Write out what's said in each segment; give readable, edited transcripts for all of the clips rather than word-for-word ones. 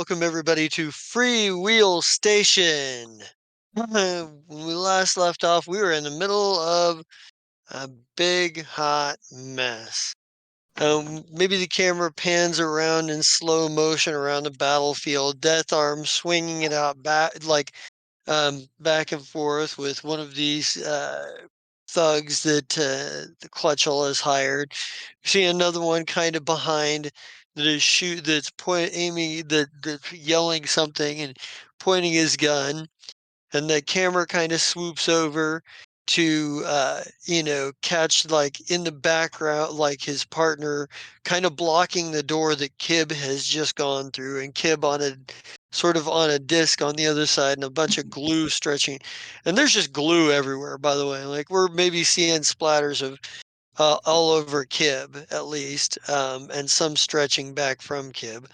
welcome everybody to Freewheel Station. When we last left off, we were in the middle of a big hot mess. Maybe the camera pans around in slow motion around the battlefield, Death Arm swinging it out back and forth with one of these thugs that the Clutchell has hired. See another one kind of behind that is that's yelling something and pointing his gun, and the camera kind of swoops over to catch like in the background like his partner kind of blocking the door that Kib has just gone through, and Kib on a sort of on a disc on the other side, and a bunch of glue stretching, and there's just glue everywhere, by the way. Like, we're maybe seeing splatters of all over Kib at least, and some stretching back from Kib.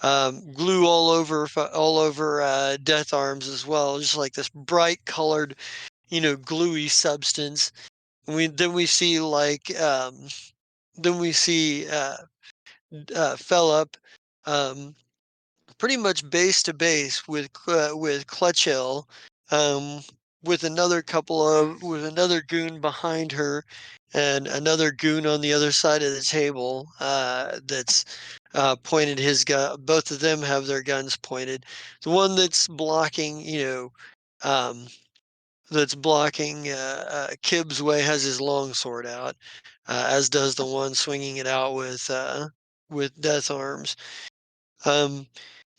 Glue all over Death Arms as well, just like this bright colored, gluey substance. Then we see Fellup, um, pretty much base to base with Clutchill, um, with another goon behind her, and another goon on the other side of the table that's pointed his gun. Both of them have their guns pointed. The one um, that's blocking Kib's way has his long sword out, as does the one swinging it out with Death Arms. Um,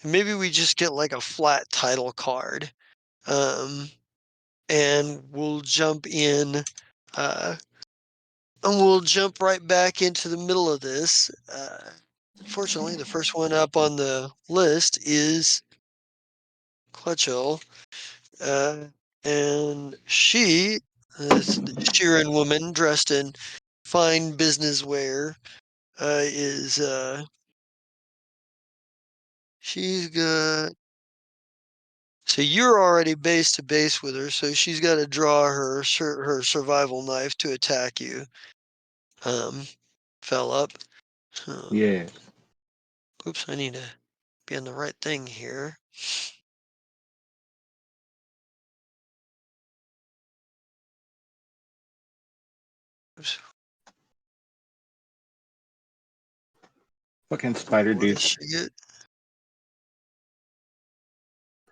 Maybe we just get like a flat title card, um, and we'll jump in, uh, and we'll jump right back into the middle of this. Unfortunately, the first one up on the list is Clutchell, uh, and this Sheeran woman dressed in fine business wear, is she's got. So you're already base to base with her, so she's got to draw her survival knife to attack you. Fell up. Yeah. Oops, I need to be on the right thing here. Oops. Fucking spider What does dudes. she get?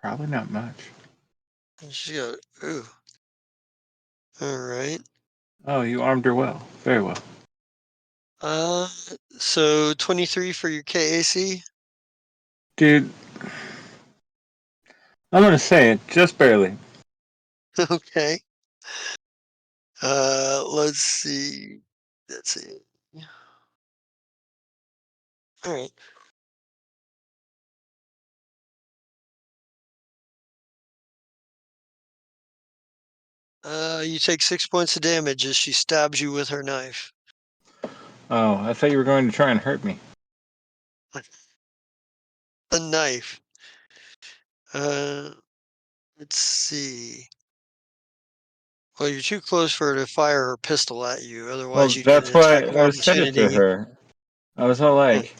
Probably not much. She got. Ooh. All right. Oh, you armed her well. Very well. Uh, so 23 for your KAC. Dude, I'm gonna say it just barely. Okay. Let's see. Let's see. All right. You take 6 points of damage as she stabs you with her knife. Oh, I thought you were going to try and hurt me. A knife. Uh, let's see. Well, you're too close for her to fire her pistol at you. Otherwise, Well, you'd get an that's why attack of I said it to opportunity. her. I was all like,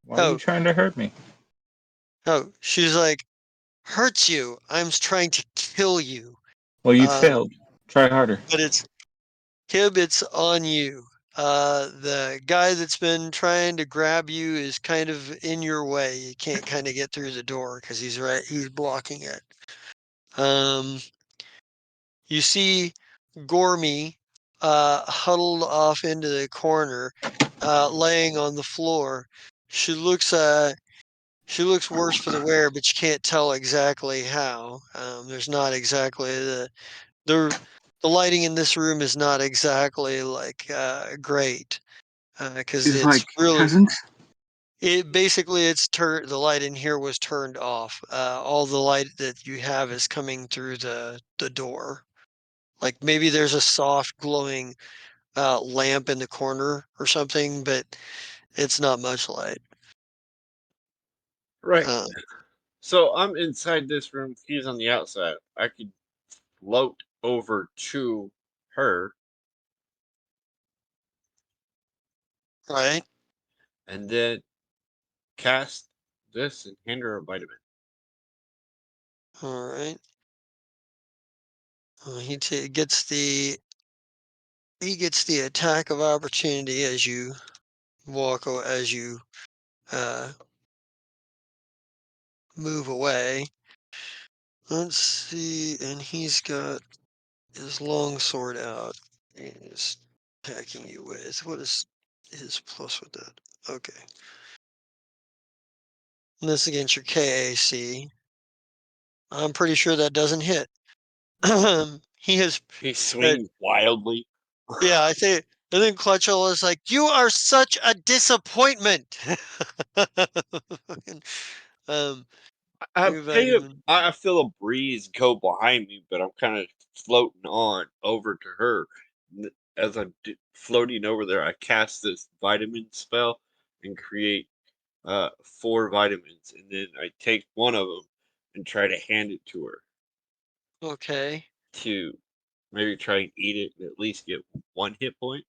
why are you Oh, trying to hurt me? oh, she's like, hurts you. I'm trying to kill you. Well, you Um, failed. Try harder. but it's Kib, it's on you. The guy that's been trying to grab you is kind of in your way. You can't kind of get through the door because he's blocking it. Um, you see Gormy huddled off into the corner, laying on the floor. She looks she looks worse for the wear, but you can't tell exactly how. There's not exactly the the lighting in this room is not exactly like great, because She's it's like, really peasants? it basically it's turned the light in here was turned off. All the light that you have is coming through the door. Like, maybe there's a soft glowing lamp in the corner or something, but it's not much light. Right. Uh, So I'm inside this room. He's on the outside. I could float over to her right? and then cast this and hand her a vitamin. All right. Gets the attack of opportunity as you as you uh, move away. Let's see, and he's got his long sword out. He's attacking you with what is his plus with that? Okay. And this against your KAC. I'm pretty sure that doesn't hit. He has, He uh, swings wildly. yeah, I think Clutchell is like, you are such a disappointment. um, I your kind of, vitamin. I feel a breeze go behind me, but I'm kind of floating on over to her. As I'm floating over there, I cast this vitamin spell and create 4 vitamins, and then I take one of them and try to hand it to her Okay. to maybe try and eat it and at least get 1 hit point.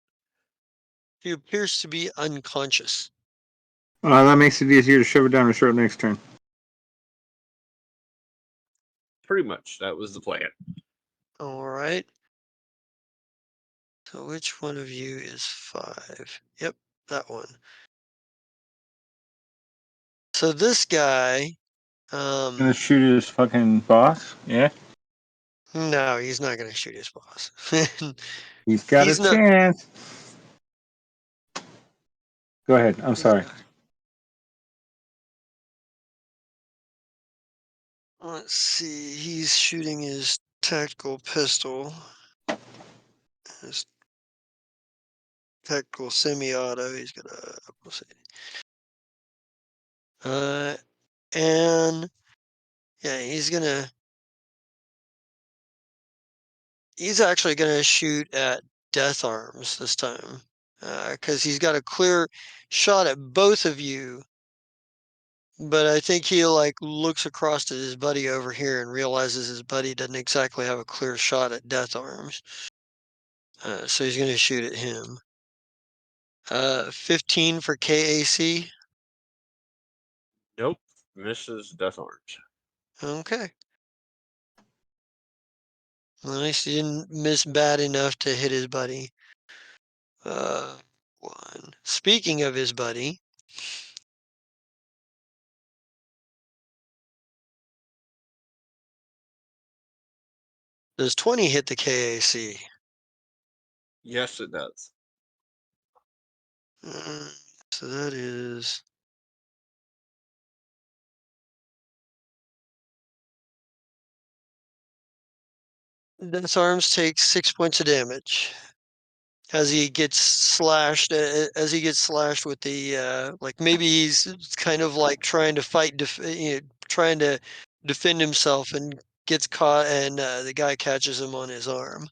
He appears to be unconscious. That makes it easier to shove it down her throat next turn. Pretty much, that was the plan. All right. So which one of you is 5? Yep, that one. So this guy, Gonna shoot his fucking boss? Yeah. no, he's not gonna shoot his boss. He's got a He's not. chance. Go ahead. I'm sorry. Yeah. Let's see. He's shooting his tactical pistol, his tactical semi-auto. He's got a. We'll see. Uh, and yeah, he's actually gonna shoot at Death Arms this time, because he's got a clear shot at both of you. But I think he like looks across at his buddy over here and realizes his buddy doesn't exactly have a clear shot at Death Arms. So he's gonna shoot at him. 15 for KAC. Nope, misses Death Orange. Okay. Well, at least he didn't miss bad enough to hit his buddy. Uh, 1. Speaking of his buddy, does 20 hit the KAC? Yes, it does. Uh, so that is. Death Arms takes 6 points of damage as he gets slashed. As he gets slashed with the like maybe he's kind of like trying to trying to defend himself and gets caught, and the guy catches him on his arm.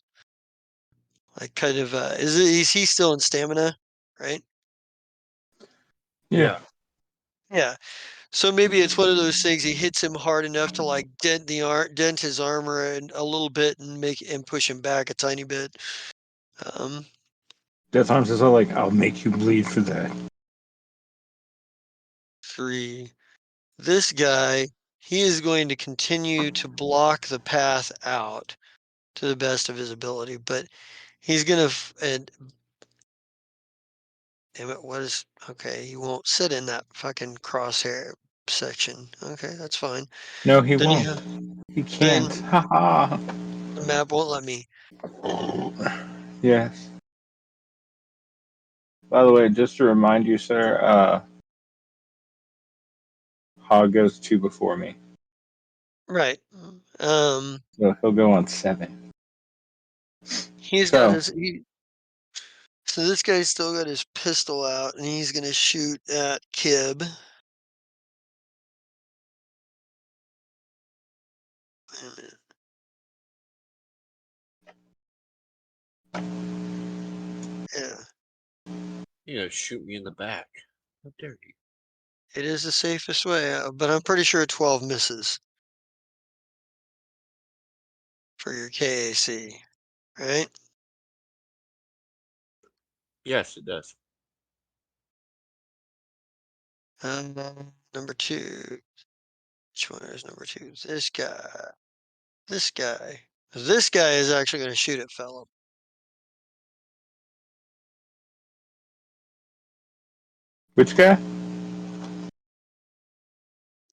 Like kind of is he still in stamina, right? Yeah. Yeah. Yeah. So maybe it's one of those things. He hits him hard enough to like dent his armor and a little bit and push him back a tiny bit. Um, Death Arms is all like, I'll make you bleed for that. 3. This guy, he is going to continue to block the path out to the best of his ability, but he's gonna and damn it, okay? He won't sit in that fucking crosshair section. Okay, that's fine. No, he Then won't. He then can't. Ha the map won't let me. ha. Yes. By the way, just to remind you, sir, Hog goes 2 before me. Right. Um, So he'll go on 7. he's got So, his so this guy's still got his pistol out, and he's gonna shoot at Kib. Wait a minute. Yeah, You know, shoot me in the back. How dare you? it is the safest way, but I'm pretty sure 12 misses for your KAC, right? Yes, it does. Um, number 2. Which one is number 2? This guy. This guy. This guy is actually gonna shoot at Philip. Which guy?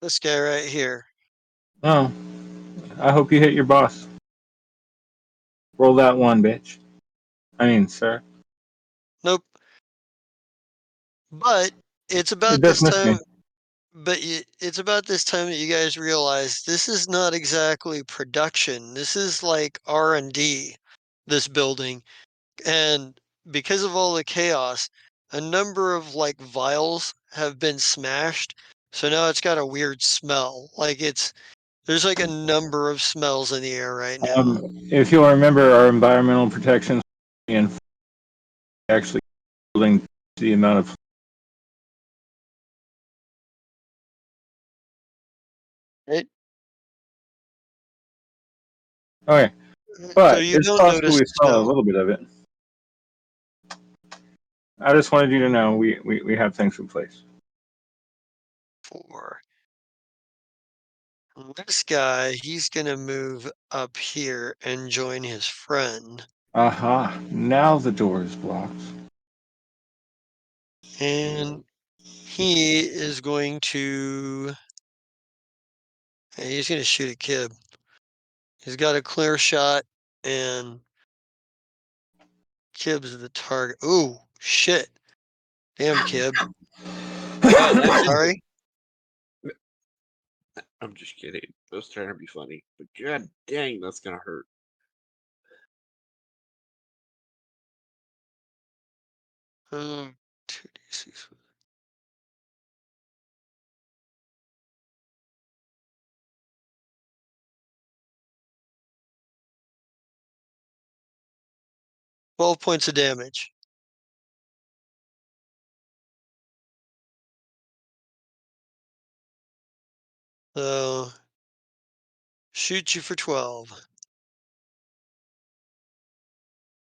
This guy right here. Oh, I hope you hit your boss. Roll that one, bitch. I mean, sir. Nope. But it's It about does this miss me. time it's about this time that you guys realize this is not exactly production. This is like R&D, this building. And because of all the chaos, a number of like vials have been smashed. So now it's got a weird smell. There's like a number of smells in the air right now. If you'll remember, our environmental protections and actually building the amount of. Right? Okay, So but you it's don't possible notice we the saw a smell. little bit of it. I just wanted you to know we have things in place. For this guy, he's gonna move up here and join his friend. Aha! Now the door is blocked. And he is going to he's gonna shoot a kid. He's got a clear shot and Kib's the target. Ooh, shit. Damn, Kib. Sorry. I'm just kidding. I was trying to be funny, but god dang, that's gonna hurt. Um, 2d6. 12 points of damage. So shoot you for 12.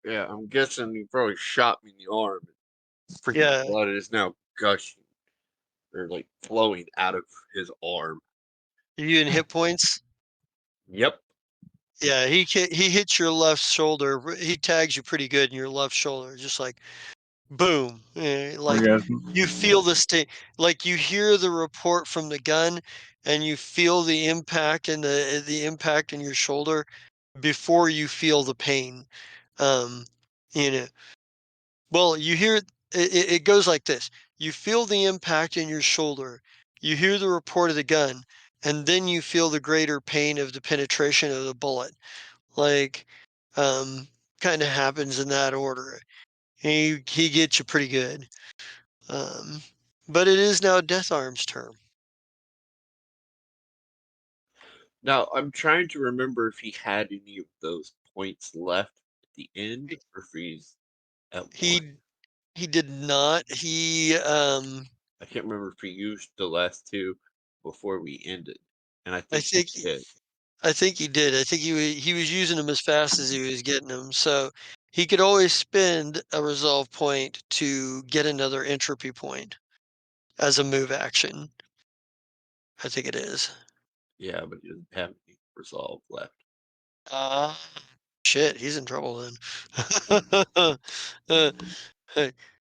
Yeah, I'm guessing he probably shot me in the arm. Freaking Yeah. blood is now gushing or like flowing out of his arm. Are you in hit points? Yep. Yeah, he hits your left shoulder. He tags you pretty good in your left shoulder, just like boom. Like Orgasm. you feel the sting, like you hear the report from the gun, and you feel the impact and the impact in your shoulder before you feel the pain. Um, you know, well, you hear it goes like this. You feel the impact in your shoulder. You hear the report of the gun, and then you feel the greater pain of the penetration of the bullet. Like, um, kind of happens in that order. He gets you pretty good. Um, but it is now Death Arm's turn. Now I'm trying to remember if he had any of those points left at the end, He or if he's at one. he he did not. I can't remember if he used the last two before we ended, and I I think he think did. I think he did. I think he was using them as fast as he was getting them. So he could always spend a resolve point to get another entropy point as a move action. I think it is. Yeah, but he doesn't have any resolve left. Uh, shit, he's in trouble then.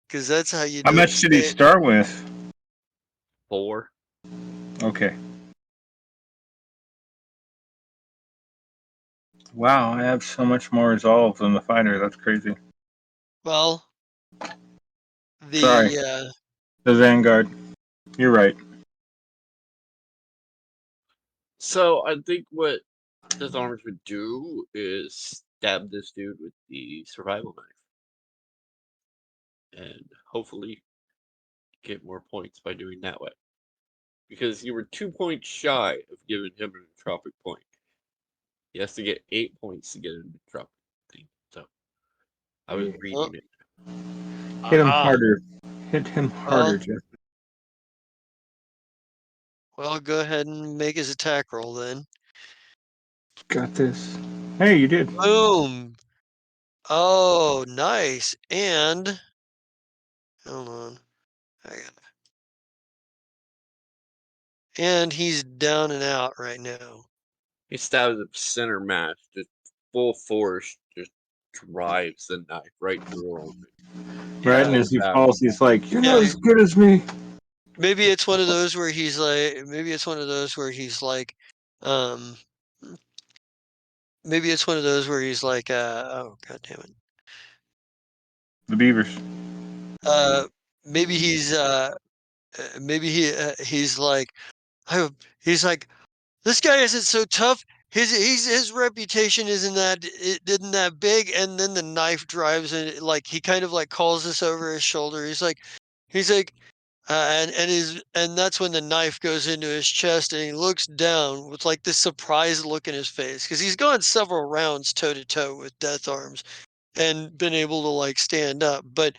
Because that's how you How do it. much did he start with? 4. Okay. Wow, I have so much more resolve than the fighter. That's crazy. Well, Sorry, the the Vanguard. You're right. So I think what Death Armors would do is stab this dude with the survival knife, and hopefully get more points by doing that way. Because you were 2 points shy of giving him an entropic point. He has to get 8 points to get an entropic thing. So I was oh, reading it. Hit him aha. harder. Hit him harder, Well, Jeff. well, go ahead and make his attack roll then. Got this. Hey, you did. Boom. Oh, nice. And hold on. I got and he's down and out right now. He stabs the center mass, just full force, just drives the knife right through him. Right, and Yeah, as he Stab falls, him. he's like, "You're not yeah. as good as me." Maybe it's one of those where he's like, um, maybe it's one of those where he's like, oh god damn it. The beavers. Uh, maybe he's like, oh, he's like, this guy isn't so tough. His reputation isn't that big, and then the knife drives in. Like he kind of like calls this over his shoulder. He's like, and that's when the knife goes into his chest, and he looks down with like this surprised look in his face because he's gone several rounds toe to toe with Death Arms and been able to like stand up, but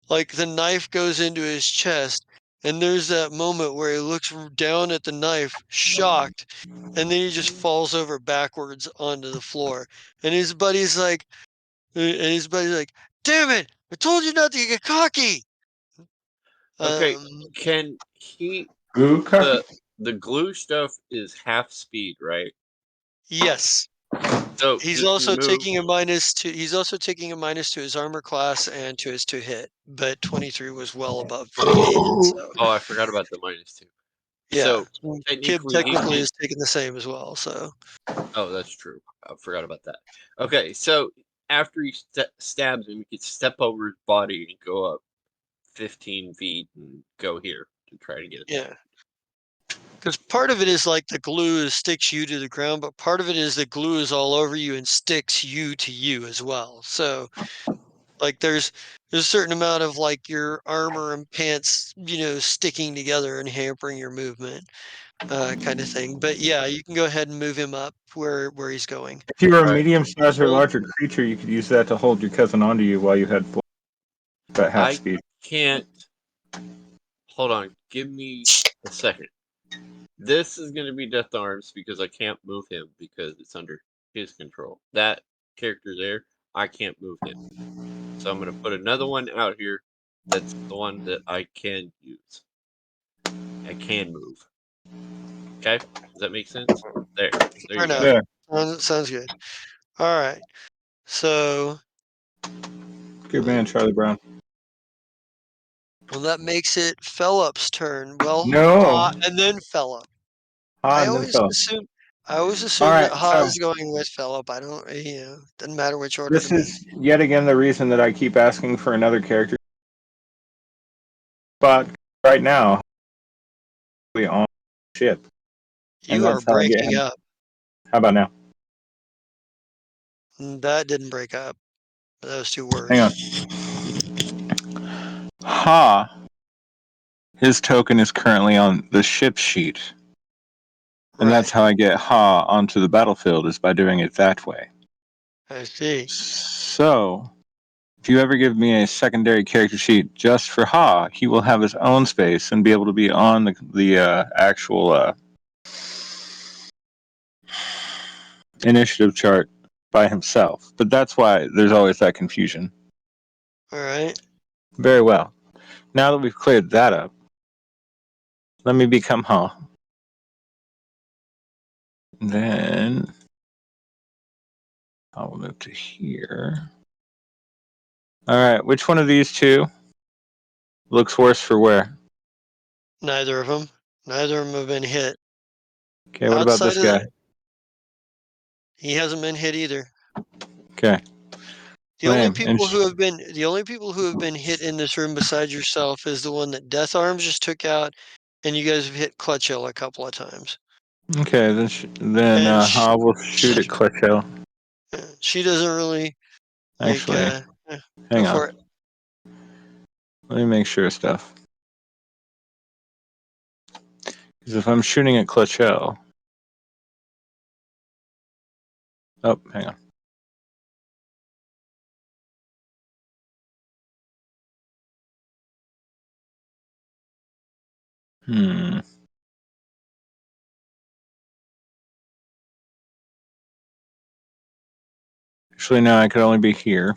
like the knife goes into his chest, and there's that moment where he looks down at the knife, shocked, and then he just falls over backwards onto the floor. And his buddy's like, "Damn it! I told you not to get cocky." Okay, Um, can he Goo cocky. the the glue stuff is half speed, right? yes. So He's can he also move? taking a minus to he's also taking a minus to his armor class and to his to hit, but 23 was well above what he needed. So Oh, I forgot about the -2. yeah, So Kib technically he technically can. is taking the same as well. So Oh, that's true. I forgot about that. Okay, so after he stabs him, he can step over his body and go up 15 feet and go here to try to get it. yeah, because part of it is like the glue sticks you to the ground, but part of it is the glue is all over you and sticks you to you as well. So like there's a certain amount of like your armor and pants, sticking together and hampering your movement, kind of thing. But yeah, you can go ahead and move him up where he's going. If you were a All right. medium-sized or Well, larger creature, you could use that to hold your cousin onto you while you had full at half I speed. can't. Hold on. Give me a second. This is going to be Death Arms because I can't move him because it's under his control. That character there, I can't move him. So I'm going to put another one out here that's the one that I can use. I can move. Okay? Does that make sense? There. There Fair you go. enough. Yeah, Sounds good. All right. So, good man, um, Charlie Brown. well, that makes it Philip's turn. Well, No, Ha and then Philip. ah, I and then always fell. assume I always All assume right, that Ha so is going with Philip. I don't, doesn't matter which order to this me. is yet again the reason that I keep asking for another character. But right now, we on ship, and You are that's how I get breaking him. up. How about now? That didn't break up. Those two Hang words. on. Ha. His token is currently on the ship sheet, and that's Right. how I get Ha onto the battlefield is by doing it that way. I see. So, if you ever give me a secondary character sheet just for Ha, he will have his own space and be able to be on the actual initiative chart by himself. But that's why there's always that confusion. All right. Very well. Now that we've cleared that up, let me become Ha. Then I will move to here. All right, which one of these two looks worse for wear? Neither of them. Neither of them have been hit. Okay, what about Outside this of guy? that, he hasn't been hit either. Okay, lame. And The only people who have been hit in this room besides yourself is the one that Death Arms just took out, and you guys have hit Clutch Hill a couple of times. okay, then And I will shoot at Clutch Hill. she doesn't really like. Actually, Go hang on. for it. Let me make sure of stuff. Because if I'm shooting at Clutch Hill, oh, hang on. Hmm. Actually, no, I could only be here.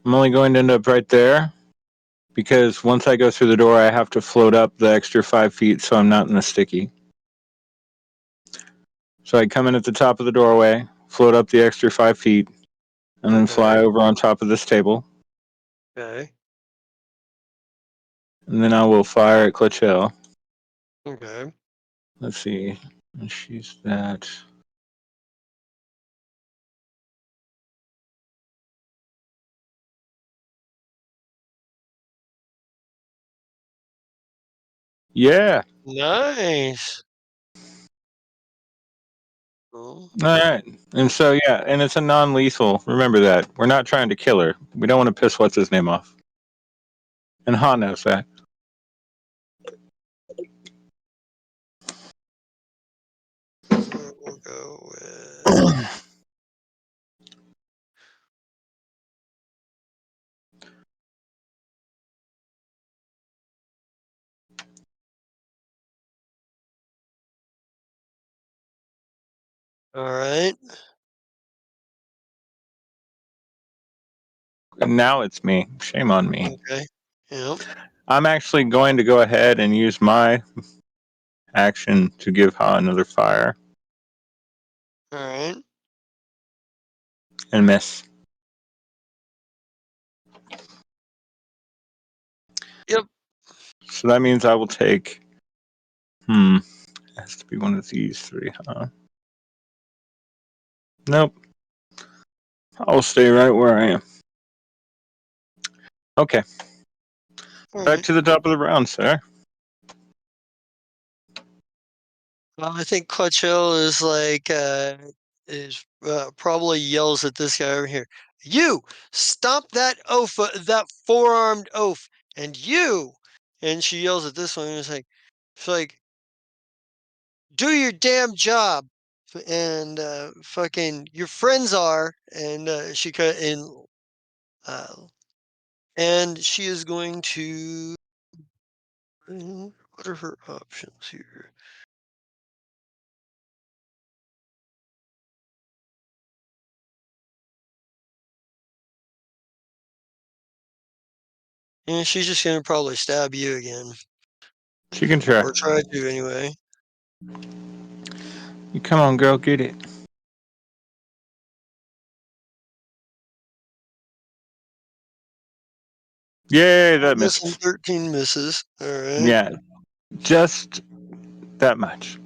I'm only going to end up right there. because once I go through the door, I have to float up the extra 5 feet so I'm not in the sticky. So I come in at the top of the doorway, float up the extra 5 feet, and then fly Okay. over on top of this table. Okay. And then I will fire at Clutch Hill. Okay. Let's see. She's that. Yeah. Nice. Cool. All right. And so, yeah, and it's a non lethal. Remember that. We're not trying to kill her. We don't want to piss what's his name off. And Han knows that. So we'll go with. All right. And now it's me. Shame on me. Okay. Yep. I'm actually going to go ahead and use my action to give Ha another fire All right. and miss. Yep. So that means I will take. It has to be one of these three, huh? Nope. I'll stay right where I am. Okay. All Back right. to the top of the round, sir. Well, I think Clutch Hill is like probably yells at this guy over here. You stop that oaf, that four-armed oaf, and you. And she yells at this one. And it's like, do your damn job. And fucking your friends are, and she cut in, uh, and she is going to. What are her options here? And she's just gonna probably stab you again, She can try. or try to anyway. You come on, girl, get it. Yay, that Missing misses. 13 misses. All right. Yeah, just that much.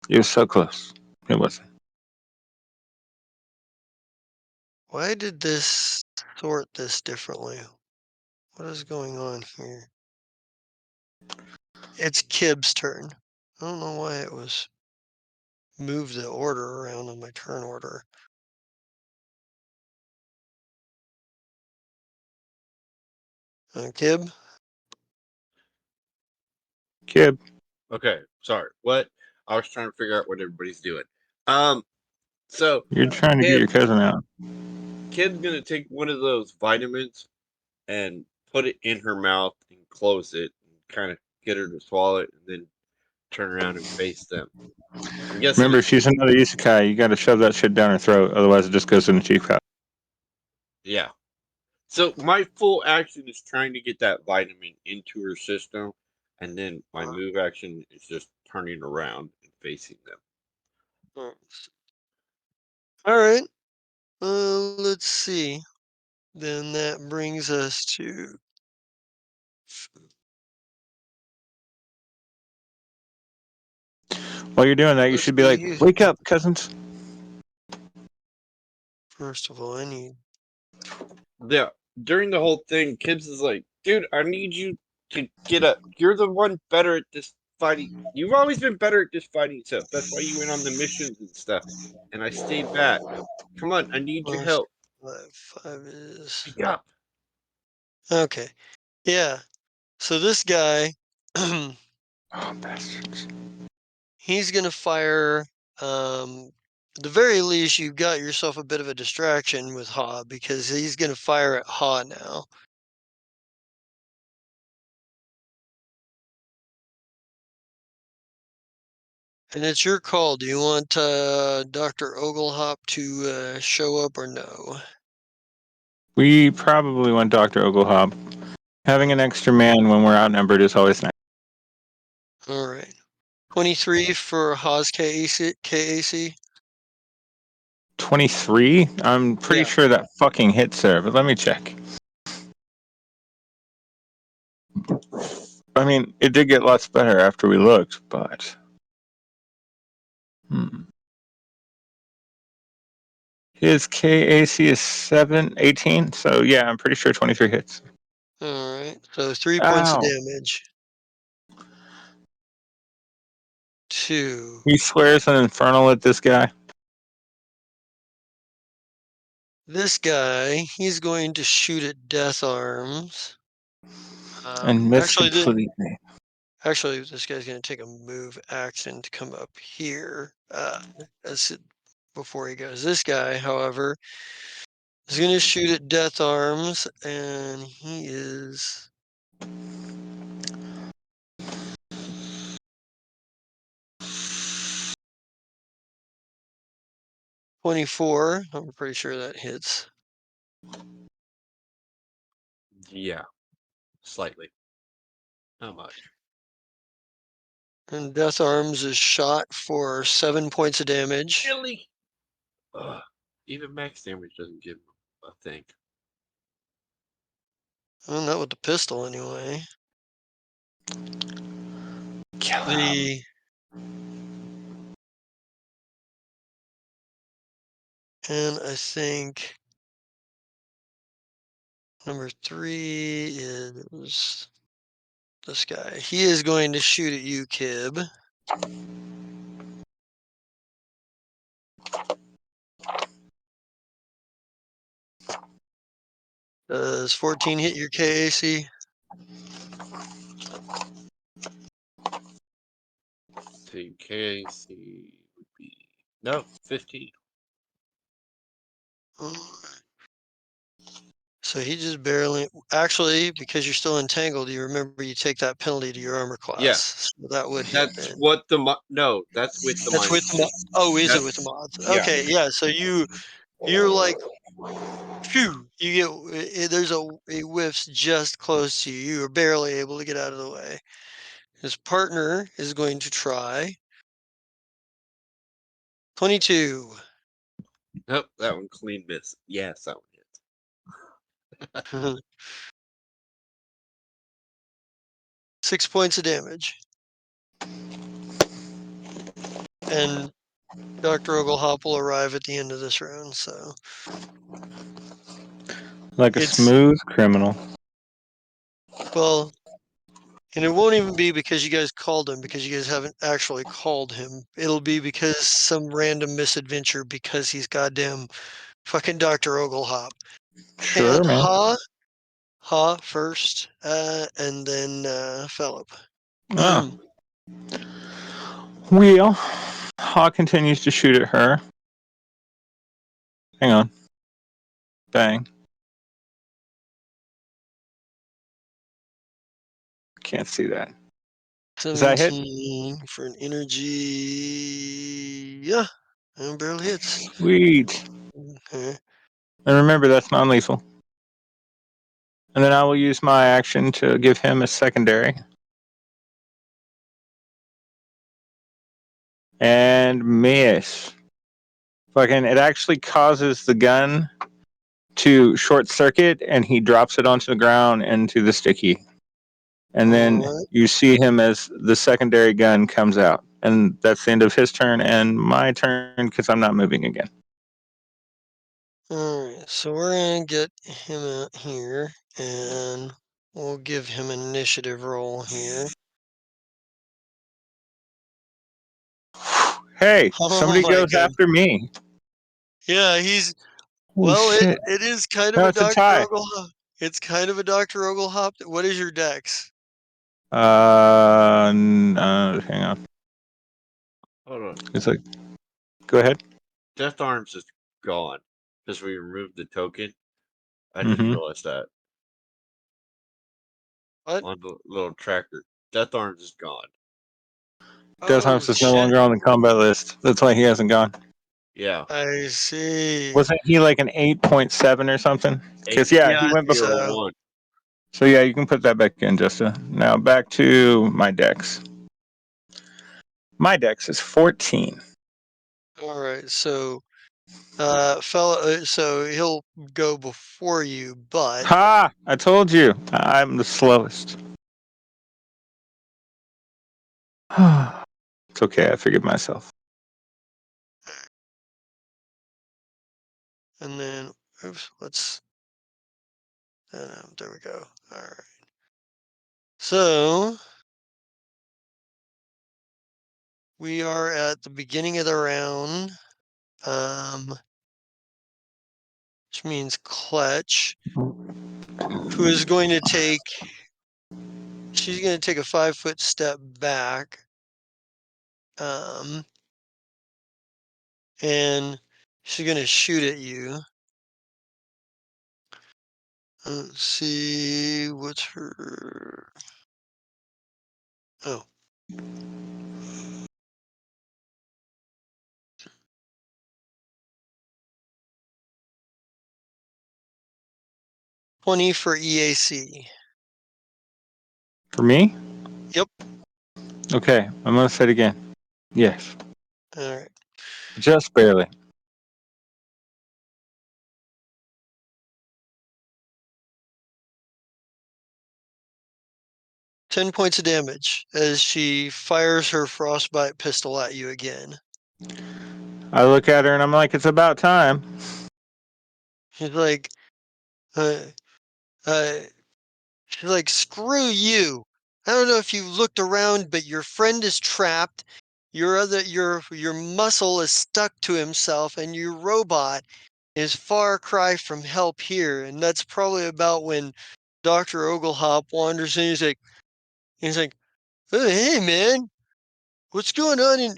It was so close. It wasn't. Why did this sort this differently? What is going on here? It's Kib's turn. I don't know why it was moved the order around on my turn order. Kib? Kib, Okay, sorry. What? I was trying to figure out what everybody's doing. Um, so you're trying to get Kib, your cousin out. Kib's gonna take one of those vitamins and put it in her mouth and close it and kind of get her to swallow it and then turn around and face them. I'm guessing Remember, it's she's another isekai. You got to shove that shit down her throat, otherwise it just goes in the chief house. yeah. So my full action is trying to get that vitamin into her system, and then my move action is just turning around and facing them. All right. Let's see. Then that brings us to. While you're doing that, you Let's should be like, see. "Wake up, cousins!" First of all, I need. Yeah. During the whole thing, Kibbs is like, "Dude, I need you to get up. You're the one better at this fighting. You've always been better at this fighting stuff. That's why you went on the missions and stuff. And I stayed back. Come on, I need your Plus help. five is. Pick up." Okay. Yeah. So this guy, Oh, bastards! he's gonna fire. The very least, you've got yourself a bit of a distraction with Ha because he's gonna fire at Ha now. And it's your call. Do you want Dr. Oglehop to show up or no? We probably went Dr. Oglehop. Having an extra man when we're outnumbered is always nice. All right. 23 for Haas KAC. 23? I'm pretty Yeah. sure that fucking hits her, but let me check. I mean, it did get lots better after we looked, but. His KAC is 18, so yeah, I'm pretty sure 23 hits. All right. So 3 points of Ow. damage. 2. He swears an infernal at this guy. This guy, he's going to shoot at Death Arms. And miss Actually, completely. this guy's going to take a move action to come up here before he goes. This guy, however, is going to shoot at Death Arms, and he is 24. I'm pretty sure that hits. Yeah, slightly. Not much. And Death Arms is shot for 7 points of damage. Really? Ugh. Even max damage doesn't give him a thing. Well, not with the pistol, anyway. Kill him. And I think number 3 is this guy. He is going to shoot at you, Kib. Does 14 hit your KAC? The KAC would be no 15. So he just barely. Actually, because you're still entangled, you remember you take that penalty to your armor Yeah, class. So that would hit that's then. what no, that's with the That's with minus. oh, is it with the That's mods? yeah. Okay, yeah. So you're like, phew, you get there's a whiff's just close to you. You are barely able to get out of the way. His partner is going to try 22. Nope, that one clean miss. Yes, that one hits. 6 points of damage. And Dr. Oglehop will arrive at the end of this round, so Like a it's smooth criminal. well, and it won't even be because you guys called him, because you guys haven't actually called him. It'll be because some random misadventure because he's goddamn fucking Dr. Oglehop. Sure, And man. Ha first, and then Philip. Ah. Well, Hawk continues to shoot at her. Hang on. Bang. Can't see that. Does that hit? 17 for an energy. Yeah, and barely hits. Sweet. Okay. And remember, that's non lethal. And then I will use my action to give him a secondary. And miss. Fucking, it actually causes the gun to short circuit, and he drops it onto the ground into the sticky. And All then right. you see him as the secondary gun comes out. And that's the end of his turn and my turn because I'm not moving again. All right. So we're gonna get him out here, and we'll give him an initiative roll here. Hey, Oh somebody my goes god. after me. Yeah, he's Holy well. shit. It is kind of No, a it's a Dr. tie. Oglehop. It's kind of a Dr. Oglehop. What is your dex? Hang on. Hold on. It's like, go ahead. Death Arms is gone because we removed the token. I didn't Mm-hmm. realize that What? on the little tracker. Death Arms is gone. Death Oh Harps is no shit. longer on the combat list. That's why he hasn't gone. Yeah. I see. Wasn't he like an 8.7 or something? Because yeah, Yeah, he I went think before. so. 8.01. So yeah, you can put that back in, Justa. Now back to my dex. My dex is 14. All right, so so he'll go before you, but Ha! I told you, I'm the slowest. It's okay. I figured myself. and then oops, let's there we go. All right. So we are at the beginning of the round, which means Clutch, who is going to take. She's going to take a 5-foot step back, and she's going to shoot at you. Let's see, what's her? Oh. $20 for EAC. For me? Yep. Okay, I'm gonna say it again. Yes, All right. just barely. 10 points of damage as she fires her frostbite pistol at you again. I look at her and I'm like, it's about time. She's like, uh, uh, she's like, screw you. I don't know if you looked around, but your friend is trapped. Your muscle is stuck to himself, and your robot is far cry from help here. And that's probably about when Dr. Oglehop wanders in. He's like, oh, hey man, what's going on in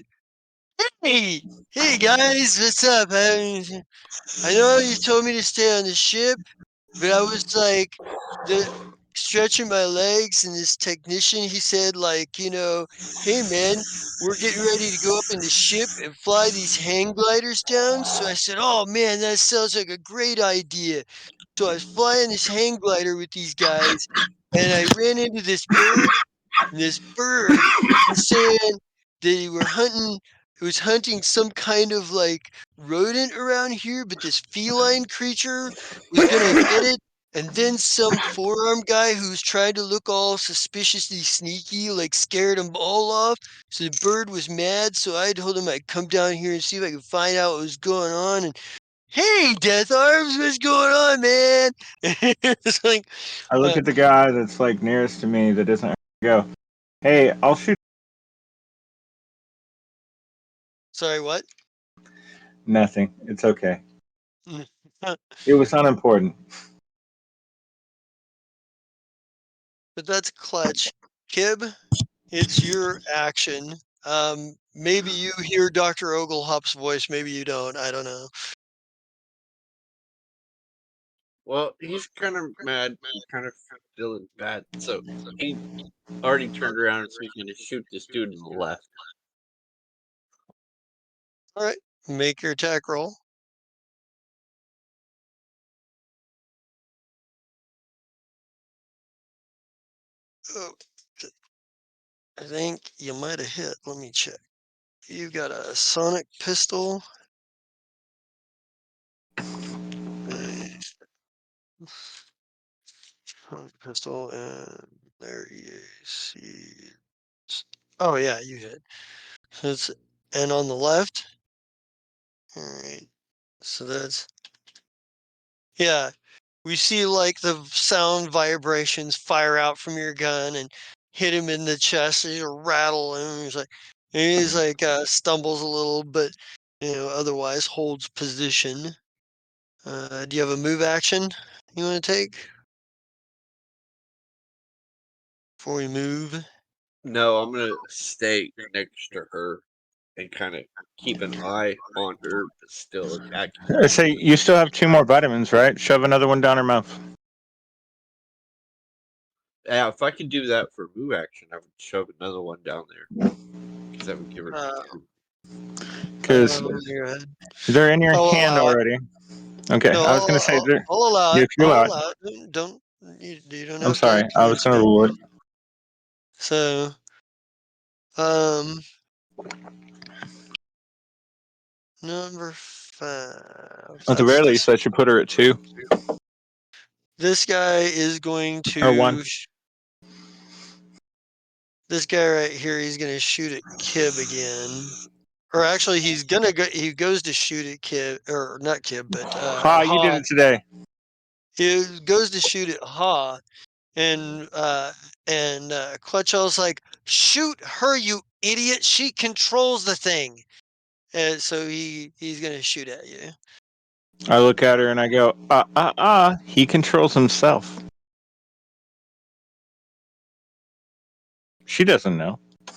Hey, hey guys, what's up? I know you told me to stay on the ship, but I was like the stretching my legs, and this technician he said like, hey man, we're getting ready to go up in the ship and fly these hang gliders down. So I said, oh man, that sounds like a great idea. So I was flying this hang glider with these guys, and I ran into this bird, and this bird was saying that it was hunting some kind of like rodent around here, but this feline creature was gonna get it. And then some forearm guy who's trying to look all suspiciously sneaky, like scared them all off. So the bird was mad. So I told him I'd come down here and see if I could find out what was going on. And hey, Death Arms, what's going on, man? It's like, I look uh, at the guy that's like nearest to me that doesn't go. Hey, I'll shoot. sorry, what? Nothing. It's okay. But It was unimportant. that's clutch. Kib, it's your action. Maybe you hear Dr. Oglehop's voice, maybe you don't. I don't know. Well, he's kind of mad and kind of feeling bad. So he already turned around, so he's going to shoot this dude in the left. All right, make your attack roll. Oh, I think you might have hit. Let me check. You got a sonic pistol. Sonic pistol and there EAC. Oh yeah, you hit. So it's and on the left. All right. So that's yeah. We see like the sound vibrations fire out from your gun and hit him in the chest. And he'll rattle and he's like stumbles a little, but otherwise holds position. Do you have a move action you want to take before we move? No, I'm going to stay next to her and kind of keep an eye on her, but still attacking I her. say you still have 2 more vitamins, right? Shove another one down her mouth. Yeah, if I could do that for move action, I would shove another one down there because that would give her Uh, two. Because Go ahead. they're in your I'll hand allow it. already. Okay, No, I was gonna say they're. I'll allow it. If you I'll allow it. allow it. You don't I'm have to sorry. I was convince gonna me. rule it. So, um, number 5. At the That's very least, this. I should put her at 2 This guy is going or 1. to. This guy right here, he's gonna shoot at Kib again. Or actually, he's gonna go. He goes to shoot at Kib, or not Kib, but Ha! You did Ha. it today. He goes to shoot at Ha, and Clutchell's like, "Shoot her, you idiot! She controls the thing." And so he's gonna shoot at you. I look at her and I go, he controls himself. She doesn't know. Do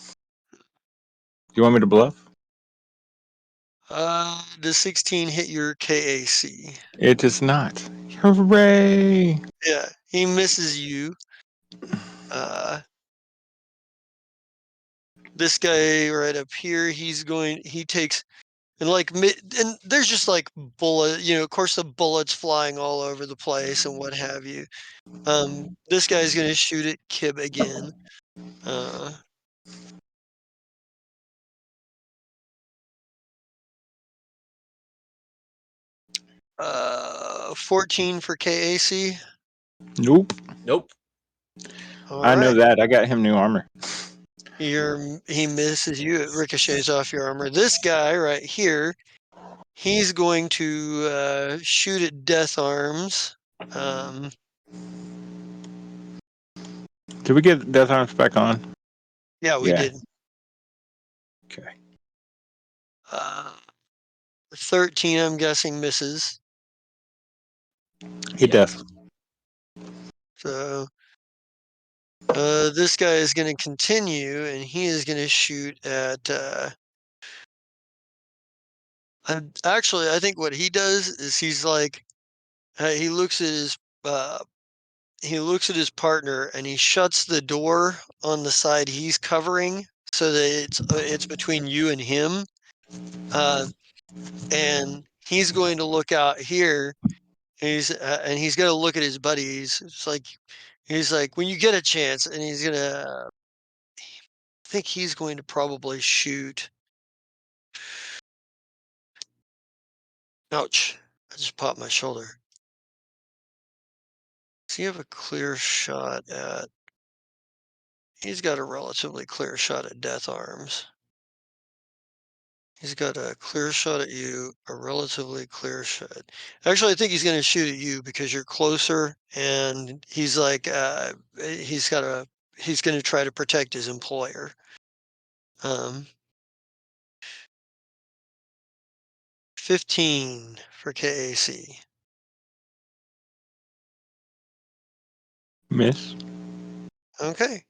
you want me to bluff? Does 16 hit your KAC? It does not. Hooray! Yeah, he misses you. This guy right up here, he takes, and and there's just like of course the bullets flying all over the place and what have you. This guy's gonna shoot at Kib again. Uh, 14 for KAC. Nope. Nope. All I know right. that. I got him new armor. He misses you. It ricochets off your armor. This guy right here, he's going to shoot at Death Arms. Did we get Death Arms back on? Yeah, we Yeah. did. Okay. 13, I'm guessing, misses. It does. So this guy is going to continue, and he is going to shoot at. Actually, I think what he does is he's like, he looks at uh, his partner, and he shuts the door on the side he's covering, so that it's between you and him. And he's going to look out here. And he's going to look at his buddies. He's like, when you get a chance, and he's gonna. I think he's going to probably shoot. Ouch! I just popped my shoulder. Does he have a clear shot at? He's got a relatively clear shot at Death Arms. He's got a clear shot at you, a relatively clear shot. Actually, I think he's going to shoot at you because you're closer, and he's like, he's going to try to protect his employer. 15 for KAC. Miss. Okay.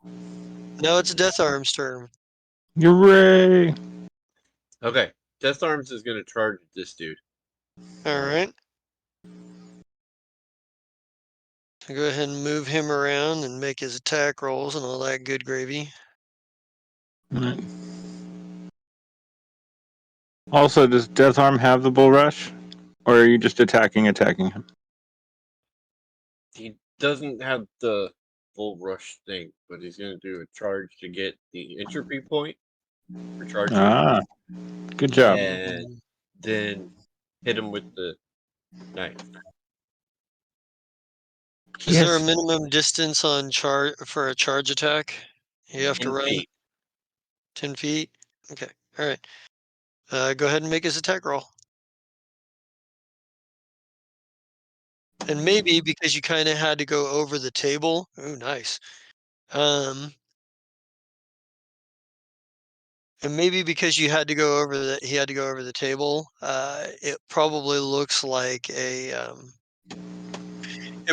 Now it's Death Arms' turn. Hooray! Okay. Death Arms is going to charge this dude. All right. So go ahead and move him around and make his attack rolls and all that good gravy. Right. Also, does Death Arm have the bull rush? Or are you just attacking him? He doesn't have the full rush thing, but he's going to do a charge to get the entropy point for charging, Ah, good job. and then hit him with the knife. Is there a Yes. minimum distance on charge for a charge attack? You have to 10 run feet. 10 feet? Okay. All right. Go ahead and make his attack roll. And maybe because you kind of had to go over the table. Oh, nice. And maybe because you had to go over he had to go over the table. It probably looks like it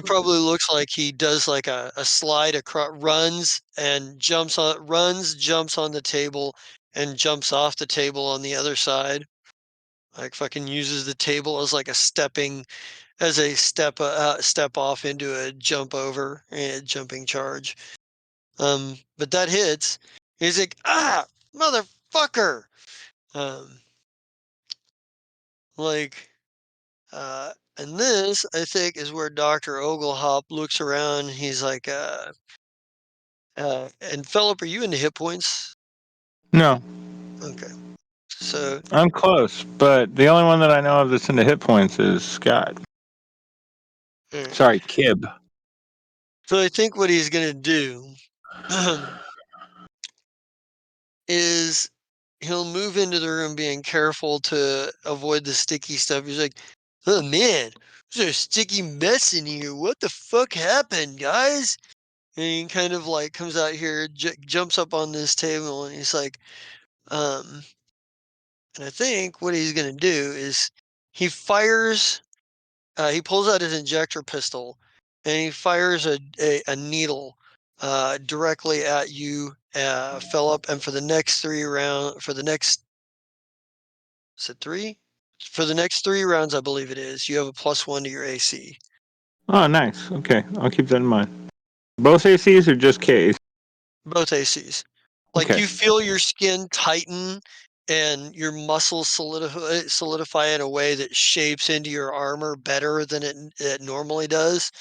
probably looks like he does like a slide across, runs, jumps on the table, and jumps off the table on the other side. Like fucking uses the table as like a step off into a jump over and jumping charge. But that hits. He's like, motherfucker. Um, like, and this, I think, is where Dr. Oglehop looks around. He's like, and Philip, are you into hit points? No, Okay. So, I'm close, but the only one that I know of that's into hit points is Scott. alright. Sorry, Kib. So I think what he's gonna do is he'll move into the room being careful to avoid the sticky stuff. He's like, "Oh man, there's a sticky mess in here. What the fuck happened, guys?" And he kind of like comes out here, jumps up on this table, and he's like, and I think what he's gonna do is he fires. He pulls out his injector pistol, and he fires a needle directly at you, Philip. And for the next is it 3? For the next 3 rounds, I believe it is, you have a +1 to your AC. Oh, nice. Okay, I'll keep that in mind. Both ACs or just Ks? Both ACs. Like, Okay. you feel your skin tighten and your muscles solidify in a way that shapes into your armor better than it normally does.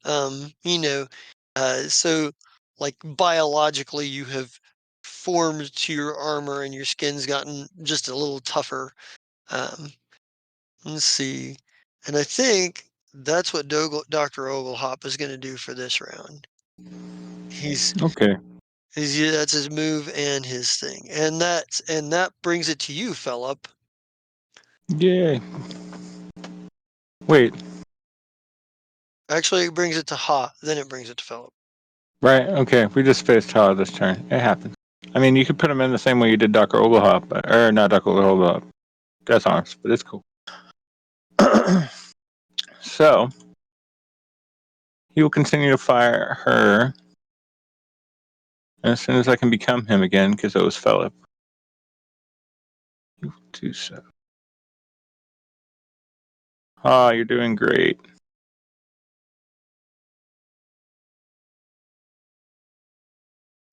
You know, so, like, biologically, you have formed to your armor and your skin's gotten just a little tougher. Um Let's see. And I think that's what Dr. Oglehop is going to do for this round. He's Okay. that's his move and his thing. And that brings it to you, Philip. Yay. Wait. Actually, it brings it to Ha, then it brings it to Philip. Right. Okay. We just faced Tower this turn. It happens. I mean, you could put him in the same way you did Dr. Oglehop, or not Dr. Oglehop. Death Arms, but it's cool. So he will continue to fire her as soon as I can become him again, because it was Philip. 2-7. Ah, you're doing great.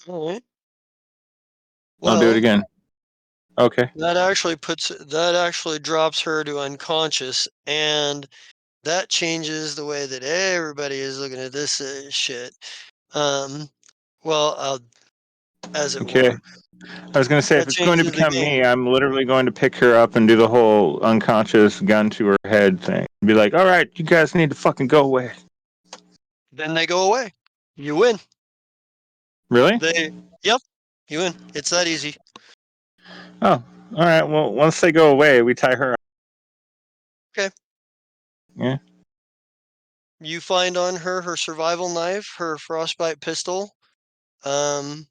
All right. I'll do it Well, again. Okay. that actually drops her to unconscious, and that changes the way that everybody is looking at this shit. Um, well, as it Okay. were, I was going to say, if that it's going to changes the become me, game. I'm literally going to pick her up and do the whole unconscious gun to her head thing. Be like, all right, you guys need to fucking go away. Then they go away. You win. Really? Yep, you win. It's that easy. Oh, all right. Well, once they go away, we tie her up. Okay. Yeah. You find on her survival knife, her frostbite pistol. Um,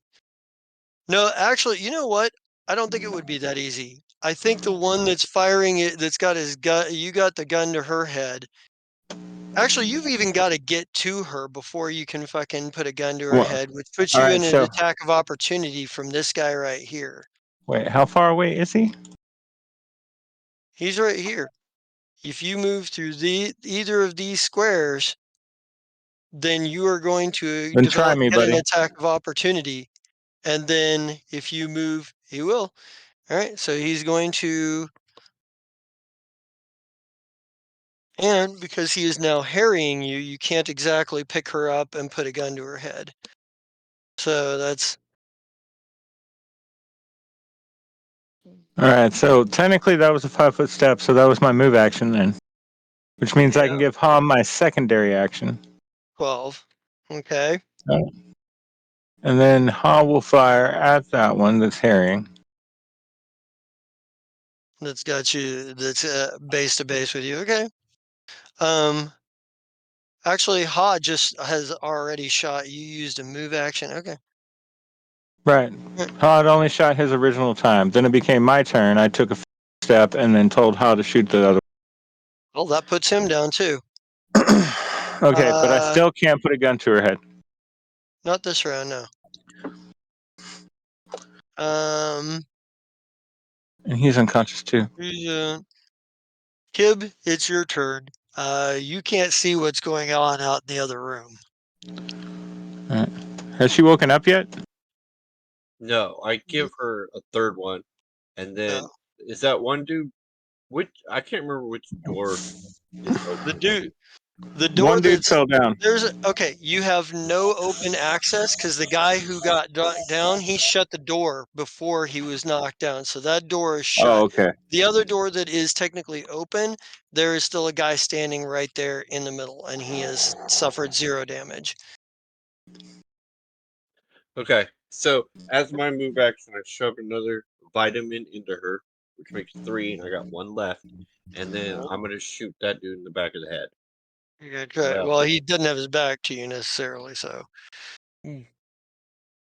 no, actually, you know what? I don't think it would be that easy. I think the one that's firing it, that's got his gun, you got the gun to her head. Actually, you've even got to get to her before you can fucking put a gun to her Well, head, which puts all you right. in an So, attack of opportunity from this guy right here. wait, how far away is he? He's right here. If you move through either of these squares, then you are going to Then try me, get an buddy. attack of opportunity. And then if you move, he will. All right. So he's going to, and because he is now harrying you, you can't exactly pick her up and put a gun to her head. So that's, All right. So technically, that was a 5-foot step. So that was my move action then, which means I yeah, can give Ham my secondary action. 12. Okay. And then Ha will fire at that one that's harrying. That's got you, that's base to base with you. Okay. Um, Actually, Ha just has already shot. You used a move action. Okay. Right. All right. Ha had only shot his original time. Then it became my turn. I took a step and then told Ha to shoot the other. Well, that puts him down too. Okay, but I Uh, still can't put a gun to her head. Not this round, no. Um, And he's unconscious too. Kib, it's your turn. You can't see what's going on out in the other room. Right. Has she woken up yet? No, I give her a third one, and then No. Is that one dude? Which I can't remember which door is The open. dude, the door One dude that's fell down. okay. You have no open access because the guy who got knocked down, he shut the door before he was knocked down, so that door is Oh, shut. okay. The other door that is technically open, there is still a guy standing right there in the middle, and he has suffered 0 damage. Okay, so as my move action, I shove another vitamin into her, which makes 3, and I got 1 left. And then I'm gonna shoot that dude in the back of the head. Okay. Well, Well, he doesn't have his back to you necessarily, so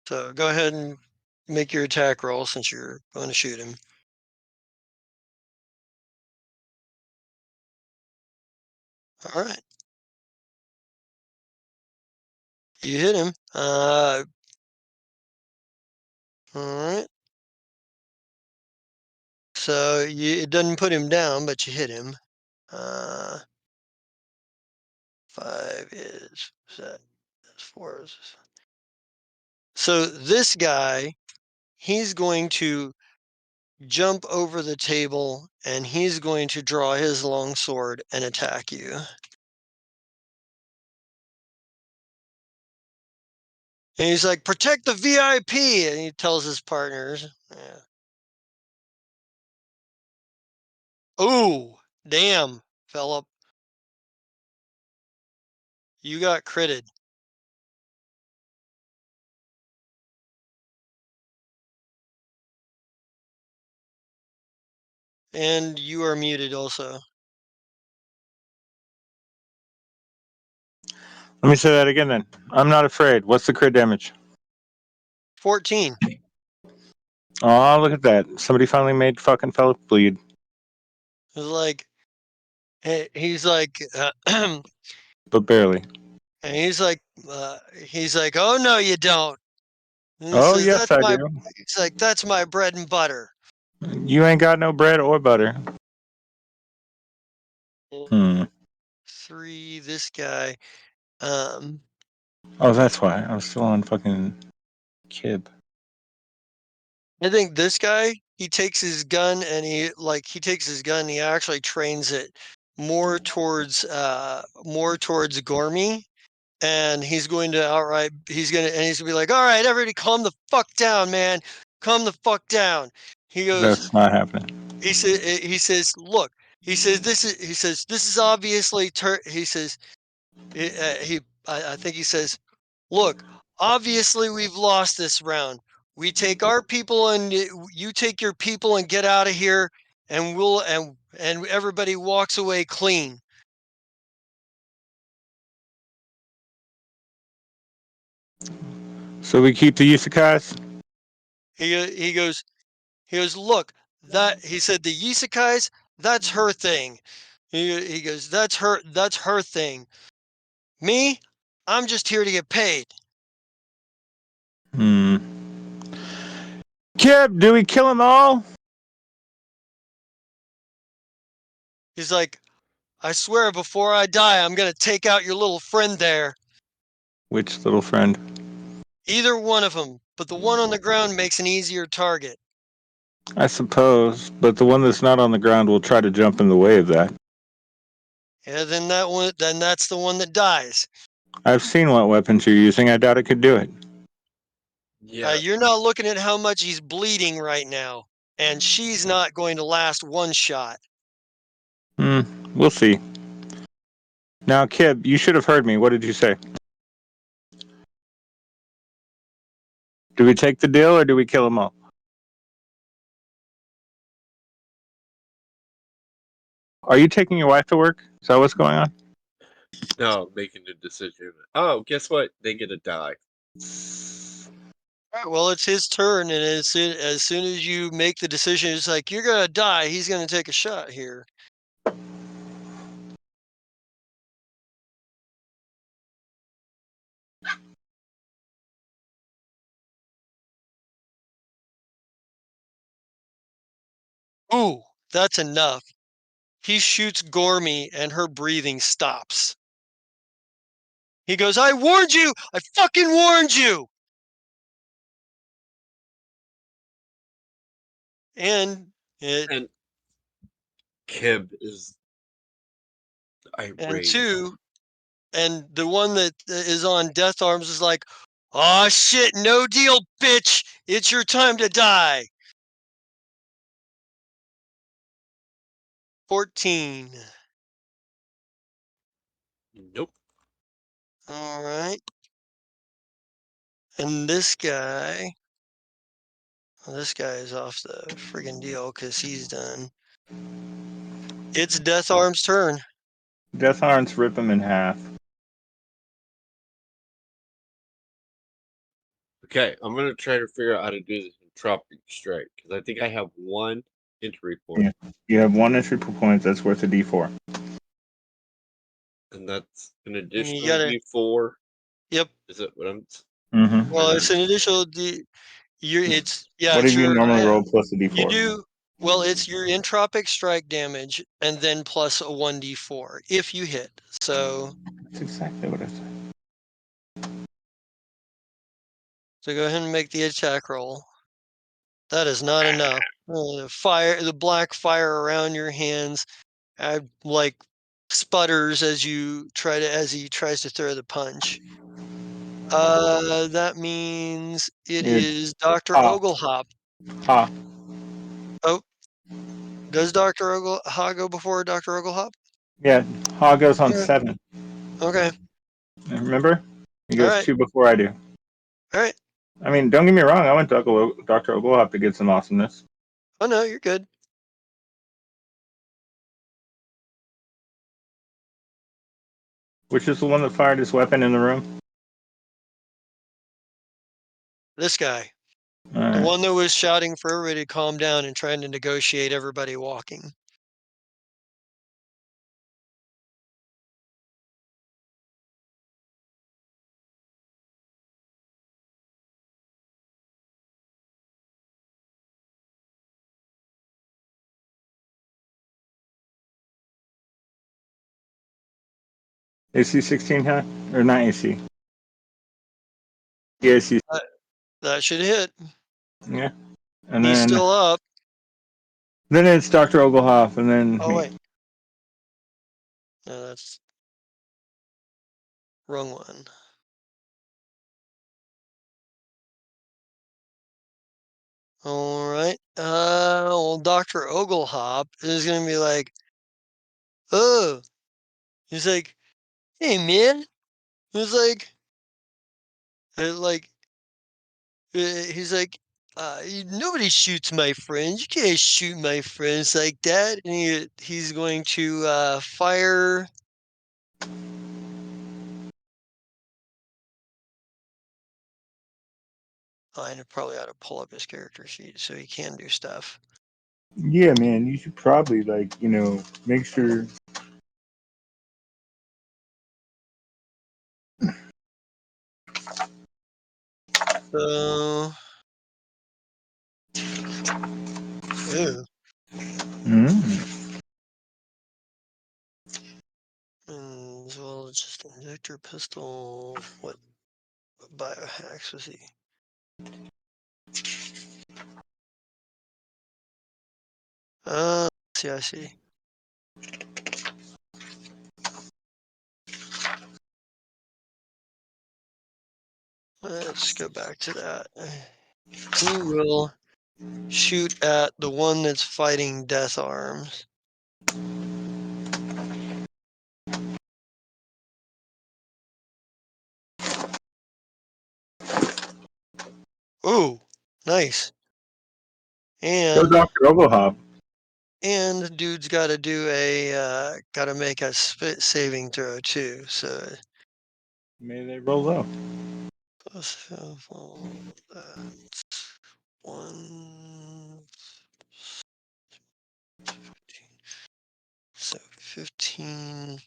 so go ahead and make your attack roll since you're going to shoot him. All right. You hit him. All right. So it doesn't put him down, but you hit him. 5 is set. That's 4 is. So this guy, he's going to jump over the table and he's going to draw his long sword and attack you. And he's like, protect the VIP. And he tells his partners. Yeah. Oh, damn, Philip. You got critted. And you are muted also. Let me say that again then. I'm not afraid. What's the crit damage? 14. Oh, look at that. Somebody finally made fucking Philip bleed. It's like, he's like, and But barely. he's like, oh no, you don't. And he Oh, says, yes, I do. he's like, that's my bread and butter. You ain't got no bread or butter. Hmm. 3, this guy. Um, Oh, that's why. I was still on fucking Kib. I think this guy, he takes his gun and he actually trains it more towards Gormy. And he's going to he's gonna be like, all right, everybody calm the fuck down, man. Calm the fuck down. He goes, That's not happening. he says, look, he says, this is obviously, he says, I think he says, look, obviously we've lost this round. We take our people and you take your people and get out of here and and everybody walks away clean. So we keep the Isekais? He goes, look, he said the Yisekais, that's her thing. He goes, that's her thing. Me, I'm just here to get paid. Hmm. Kib, do we kill them all? He's like, I swear before I die, I'm gonna take out your little friend there. Which little friend? Either one of them, but the one on the ground makes an easier target. I suppose, but the one that's not on the ground will try to jump in the way of that. Yeah, then that's the one that dies. I've seen what weapons you're using. I doubt it could do it. yeah, You're not looking at how much he's bleeding right now, and she's not going to last one shot. Hmm. We'll see. Now, Kib, you should have heard me. What did you say? Do we take the deal or do we kill them all? Are you taking your wife to work? Is that what's going on? no, making the decision. Oh, guess what? They get to die. All right, well, it's his turn, and as soon as you make the decision, it's like you're gonna die. He's gonna take a shot here. Ooh, that's enough. He shoots Gormy, and her breathing stops. He goes, "I warned you! I fucking warned you!" And It And Kib is and irate. 2, and the one that is on death arms is like, "Aw, shit, no deal, bitch. It's your time to die." 14. Nope. All right. And this guy is off the friggin' deal because he's done. It's Death Arm's turn. Death Arms rip him in half. Okay, I'm gonna try to figure out how to do this entropic strike because I think I have one entry point, Yeah. You have one entry per point that's worth a D4. and that's an And you additional gotta, D4. yep. Is it what I'm? Mm-hmm. Well, And it's then an additional D. What It's do you your, normally roll plus a you D4? do, well, it's your entropic strike damage and then plus a 1d4 if you hit. So, That's exactly what I said. so go ahead and make the attack roll. That is not enough. The black fire around your hands, like sputters as as he tries to throw the punch. That means it It's is Dr. Ha. Oglehop. Ha. Oh, does Dr. Oglehop go before Dr. Oglehop? Yeah, Ha goes on Okay. 7. Okay. Remember? He All goes right. 2 before I do. All right. I mean, don't get me wrong. I went to Dr. Oglehop to get some awesomeness. Oh no, you're good. Which is the one that fired his weapon in the room? This guy, All the right. one that was shouting for everybody to calm down and trying to negotiate everybody walking. AC 16, huh? Or not AC? Yeah, AC. That should hit. Yeah. And He's still up. then it's Dr. Oglehop, and then Oh me. wait, no, that's wrong one. All right. Well, Dr. Oglehop is gonna be like, oh, he's like, hey man, he's like, he's like, nobody shoots my friends. You can't shoot my friends like that. And he's going to fire. I probably ought to pull up his character sheet so he can do stuff. Yeah, man, you should probably, make sure. So, ew. Mm. And as well as just injector pistol. What biohacks was he? See, I see. Let's go back to that. He will shoot at the one that's fighting Death Arms. Ooh, nice. Go And Dr. Oglehop. dude's got to do got to make a spit saving throw too. So May they roll low. plus that's 1. So 15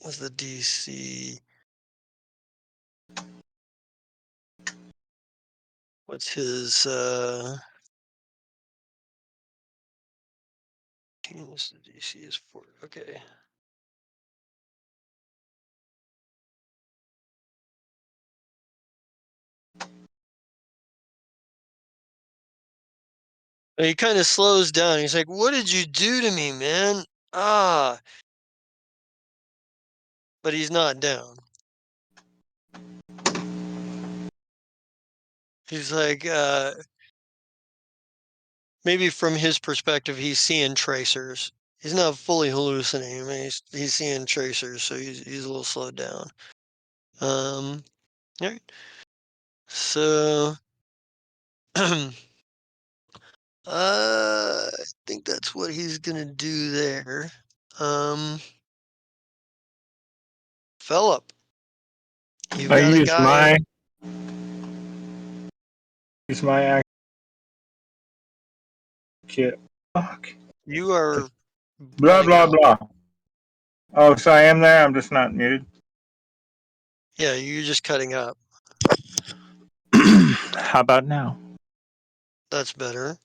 was the DC. What's his 15 is the DC is 4. Okay. He kind of slows down. He's like, "What did you do to me, man?" Ah, but he's not down. He's like, maybe from his perspective, he's seeing tracers. He's not fully hallucinating. I mean, he's seeing tracers, so he's a little slowed down. All right. So, I think that's what he's gonna do there. Um, Philip, you've I got a guy. use my action kit. Fuck. You are Blah cutting blah out. blah. Oh, so I am there. I'm just not muted. Yeah, you're just cutting up. How about now? That's better.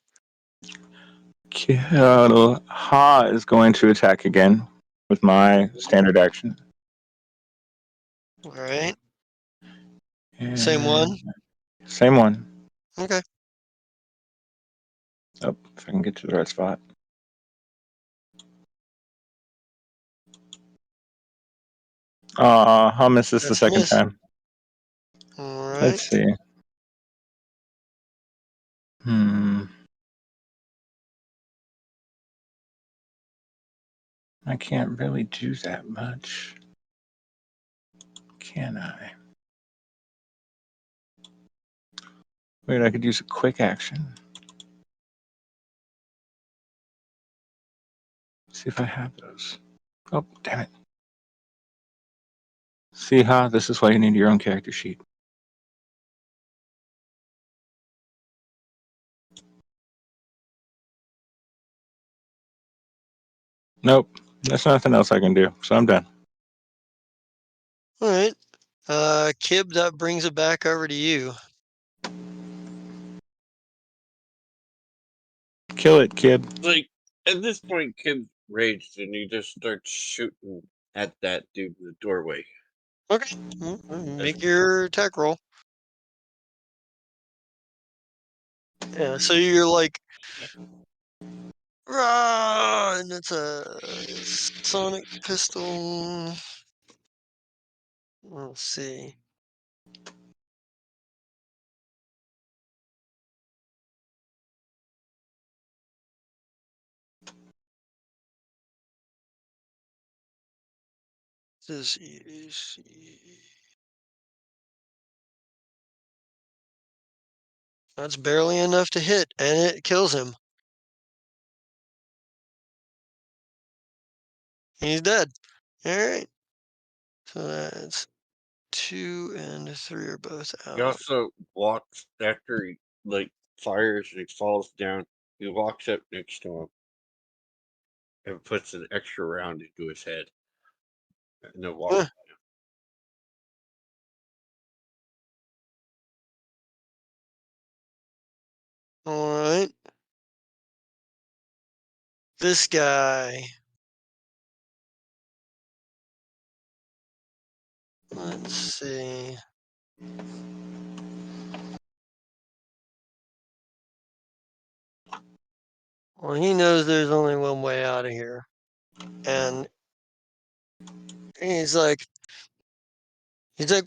Ha is going to attack again with my standard action. All right. Same And one. same one. Okay. Oh, if I can get to the right spot. I'll miss this the That's a second miss. time. All right. Let's see. I can't really do that much, can I? Wait, I could use a quick action. See if I have those. Oh, damn it. See, this is why you need your own character sheet. Nope, there's nothing else I can do, so I'm done. All right. Kib, that brings it back over to you. Kill it, kid. Like at this point, Kim's raged and he just starts shooting at that dude in the doorway. Okay. Make your attack roll. Yeah. So you're like, rah, and it's a sonic pistol. Let's see. This is. That's barely enough to hit, and it kills him. He's dead. All right. So that's 2 and 3 are both He out. also walks after he like fires and he falls down. He walks up next to him and puts an extra round into his head, and then walks. Huh. All right. This guy. Let's see. Well, he knows there's only one way out of here. And he's like,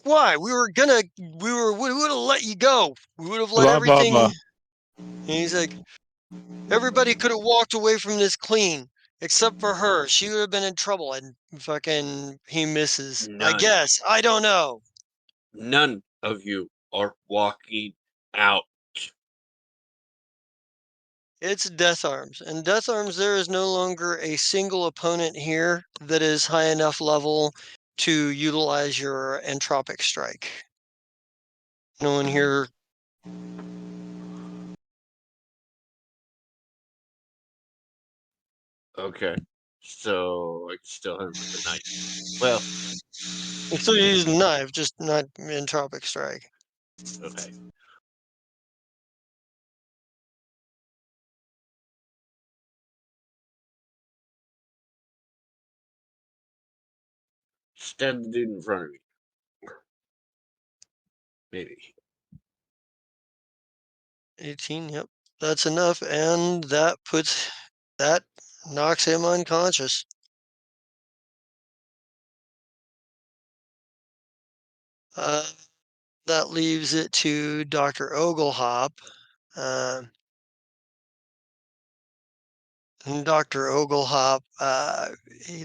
why? We would have let you go. We would have let Blah blah everything. blah. And he's like, everybody could have walked away from this clean, except for her. She would have been in trouble. And fucking, he misses. I None, guess. I don't know. none of you are walking out. It's Death Arms. And Death Arms, there is no longer a single opponent here that is high enough level to utilize your entropic strike. No one here. Okay, so I can still hit him with the knife. Well, You still use a knife, just not entropic strike. okay. Stab the dude in front of me. Maybe. 18, yep. That's enough, and that knocks him unconscious. That leaves it to Dr. Oglehop. Uh, and Dr. Oglehop, I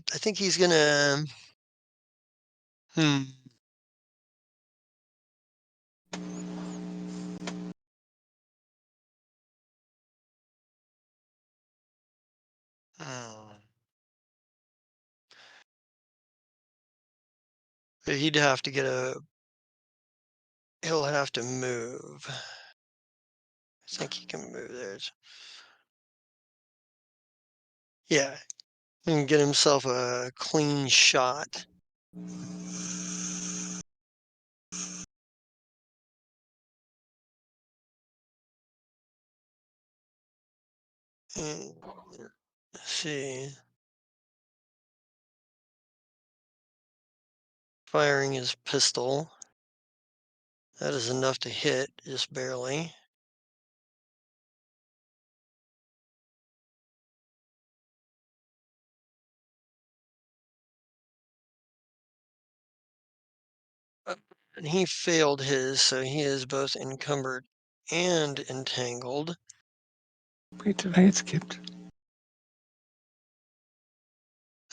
think he's gonna. Hmm. Oh. He'd have to get a. He'll have to move. I think he can move there. Yeah, and get himself a clean shot. And, let's see. Firing his pistol. That is enough to hit, just barely. And he failed his, so he is both encumbered and entangled. Wait, did I get skipped?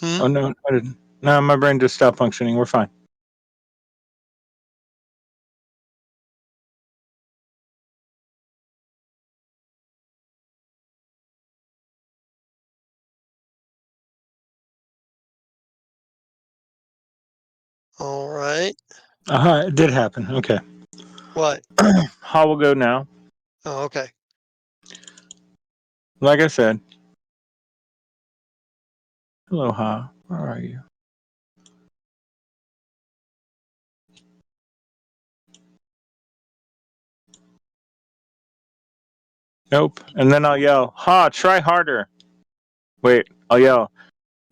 Hmm? Oh no, I didn't. No, my brain just stopped functioning. We're fine. All right. It did happen. Okay. What? Ha will go now. Oh, okay. Like I said. Hello, Ha. Where are you? Nope. And then I'll yell, Ha, try harder. Wait, I'll yell,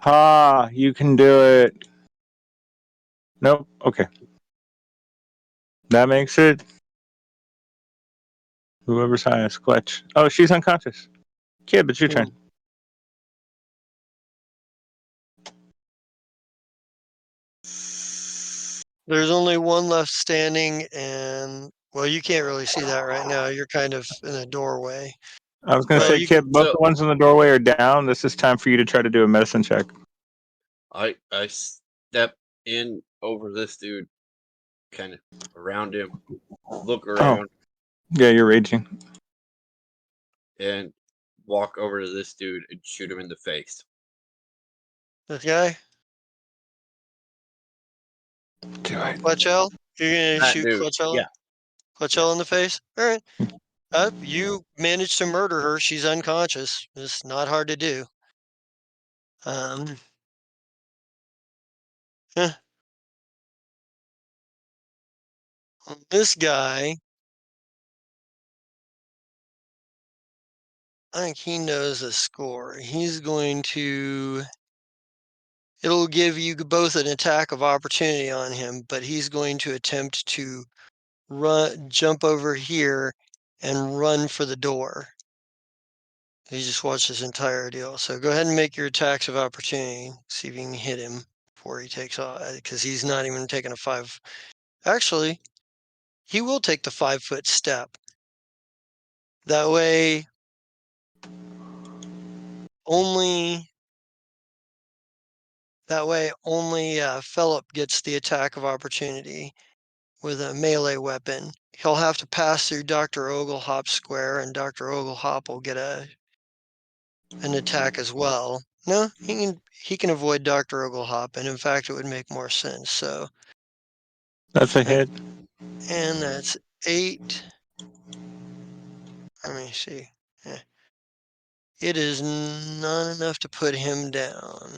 Ha, you can do it. Nope. Okay. That makes it whoever's highest. Clutch. Oh, she's unconscious. Kib, it's your turn. There's only one left standing, and well, you can't really see that right now. You're kind of in a doorway. I was going to Well, say, you can. Kib, both the ones in the doorway are down. This is time for you to try to do a medicine check. I step in over this dude, kind of around him, look Oh, around, yeah, you're raging. and walk over to this dude and shoot him in the face. This guy, Do it. Clutchell. You're gonna That shoot dude, Clutchell. yeah, yeah. Clutchell in the face. All right. You managed to murder her. She's unconscious. It's not hard to do. Um. eh, This guy, I think he knows the score. He's going to. It'll give you both an attack of opportunity on him, but he's going to attempt to jump over here and run for the door. He just watched this entire deal. So go ahead and make your attacks of opportunity. See if you can hit him before he takes off, because he's not even taking a 5. Actually, he will take the 5-foot step. That way, only Philip gets the attack of opportunity with a melee weapon. He'll have to pass through Dr. Oglehop's square, and Dr. Oglehop will get an attack as well. No, he can avoid Dr. Oglehop, and in fact, it would make more sense. So, That's a hit. and that's 8. Let me see. It is not enough to put him down.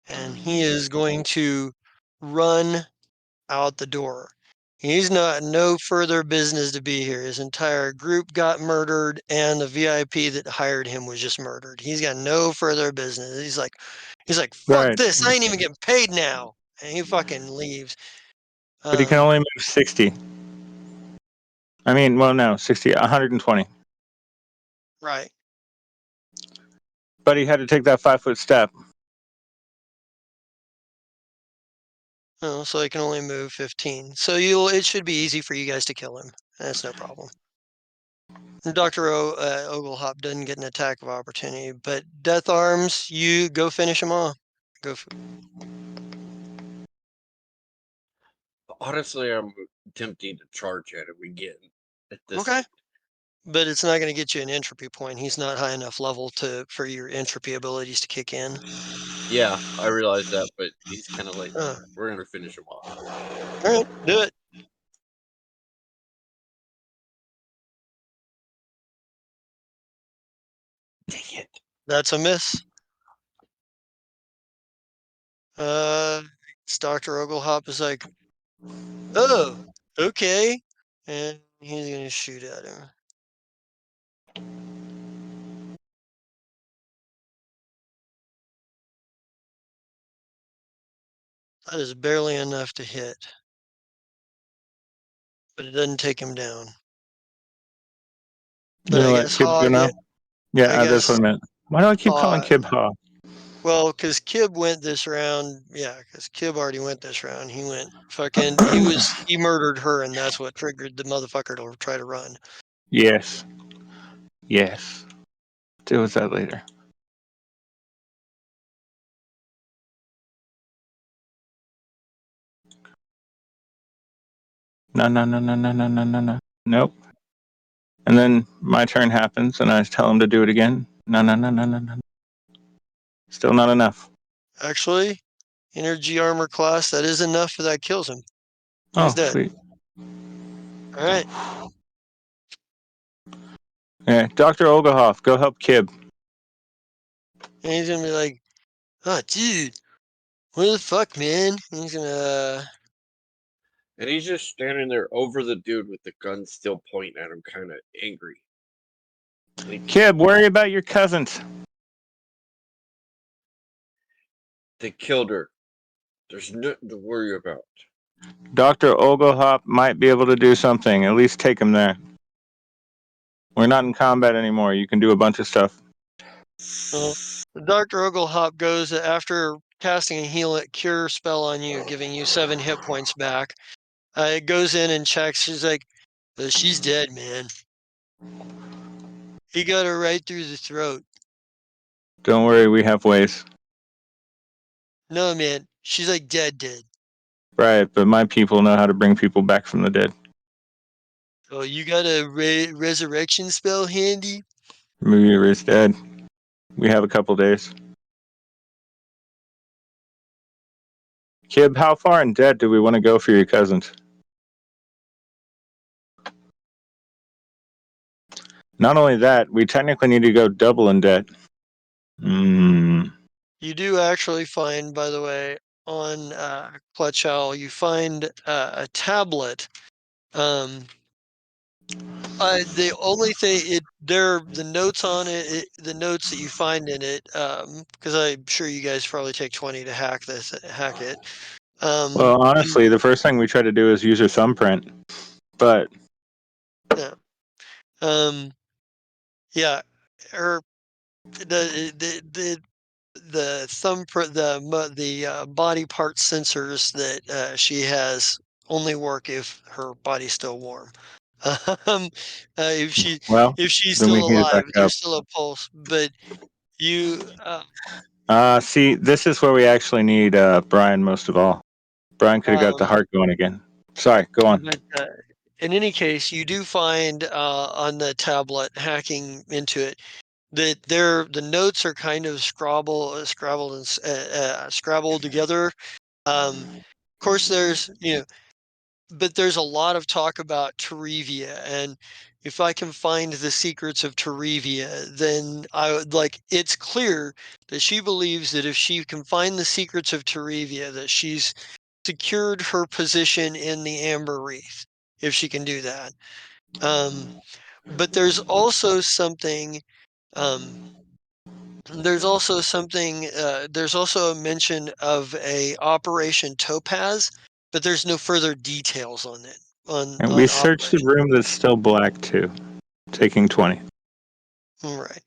And he is going to run out the door. He's no further business to be here. His entire group got murdered, and the VIP that hired him was just murdered. He's got no further business. He's like, fuck Right. this. I ain't even getting paid now. And he fucking leaves. But he can Um, only move 60. I mean, well, no, 60, 120. Right. But he had to take that 5 foot step. Oh, so he can only move 15. So it should be easy for you guys to kill him. That's no problem. And Dr. Oglehop doesn't get an attack of opportunity, but Death Arms, you go finish him off. Honestly, I'm attempting to charge at him again at this Okay. point. But it's not going to get you an entropy point. He's not high enough level for your entropy abilities to kick in. Yeah, I realize that, but he's kind of like, All we're going to finish him off. right, do it. Dang it. That's a miss. It's Dr. Oglehop is like, oh, okay. And he's going to shoot at him. That is barely enough to hit. But it doesn't take him down. But Gonna I let guess Kib go now? I Yeah, that's what guess I meant. Why do I keep calling Ha, Kib Ha? well, because Kib went this round. Yeah, because Kib already went this round. He went he murdered her, and that's what triggered the motherfucker to try to run. Yes. Yes. Deal with that later. No, no, no, no, no, no, no, no, no. Nope. And then my turn happens, and I tell him to do it again. No, no, no, no, no, no. Still not enough. Actually, energy armor class, that is enough for that kills him. He's Oh, dead. sweet. All right. Yeah, Dr. Ogahoff, go help Kib. And he's gonna be like, oh, dude, what the fuck, man? And he's gonna. And he's just standing there over the dude with the gun still pointing at him, kind of angry. Like, Kib, worry about your cousins. they killed her. There's nothing to worry about. Dr. Oglehop might be able to do something. At least take him there. We're not in combat anymore. You can do a bunch of stuff. Well, Dr. Oglehop goes after casting a heal it cure spell on you, giving you 7 hit points back. It goes in and checks. She's like, she's dead, man. He got her right through the throat. Don't worry, we have ways. No, man, she's like dead. Right, but my people know how to bring people back from the dead. Oh, you got a resurrection spell handy? Meteor is dead. We have a couple days. Kib, how far in debt do we want to go for your cousins? Not only that, we technically need to go double in debt. You do actually find, by the way, on Clutchell, you find a tablet. The only thing the notes on the notes that you find in it, because I'm sure you guys probably take 20 to hack it. Well, honestly, the first thing we try to do is use her thumbprint. But yeah, yeah, her the thumbprint the body part sensors that she has only work if her body's still warm. Um, if she well, if she's then we still heat it alive, back up. there's still a pulse. But you, See, this is where we actually need Brian most of all. Brian could have got the um, heart going again. Sorry, go on. but in any case, you do find on the tablet hacking into it that the notes are kind of scrabbled together. Of course, but there's a lot of talk about Terevia, and if I can find the secrets of Terevia, then it's clear that she believes that if she can find the secrets of Terevia, that she's secured her position in the Amber Wreath, if she can do that. But um, there's also a mention of a Operation Topaz, but there's no further details on it. And we on searched the operation. room that's still black too, taking 20. Right.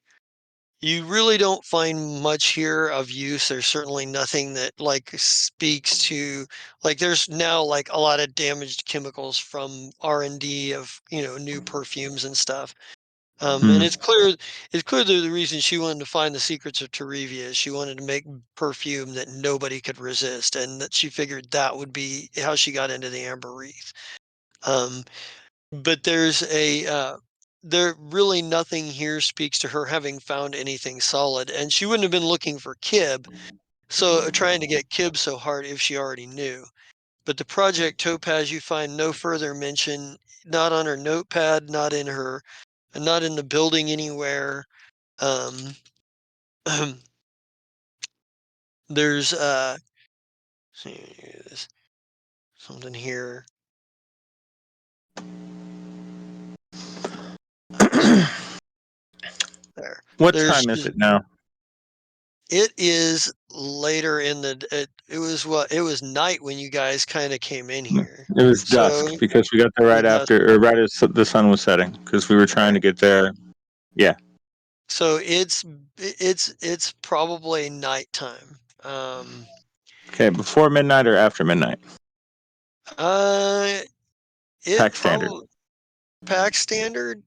You really don't find much here of use. There's certainly nothing that like speaks to like there's now like a lot of damaged chemicals from R&D of, new perfumes and stuff. And Hmm. it's clear that the reason she wanted to find the secrets of Terivia is she wanted to make perfume that nobody could resist, and that she figured that would be how she got into the Amber Wreath. Um, but there really nothing here speaks to her having found anything solid, and she wouldn't have been looking for Kib, so trying to get Kib so hard if she already knew. But the Project Topaz, you find no further mention, not on her notepad, not in the building anywhere. Um, there's see, there's something here. There. What There's time is it now? It is later in it was night when you guys kind of came in here. It was So dusk because we got there the right dusk. after, or right as the sun was setting, because we were trying to Right. get there. Yeah. So it's probably nighttime. Okay, before midnight or after midnight? Uh, it Pack standard. probably pack standard.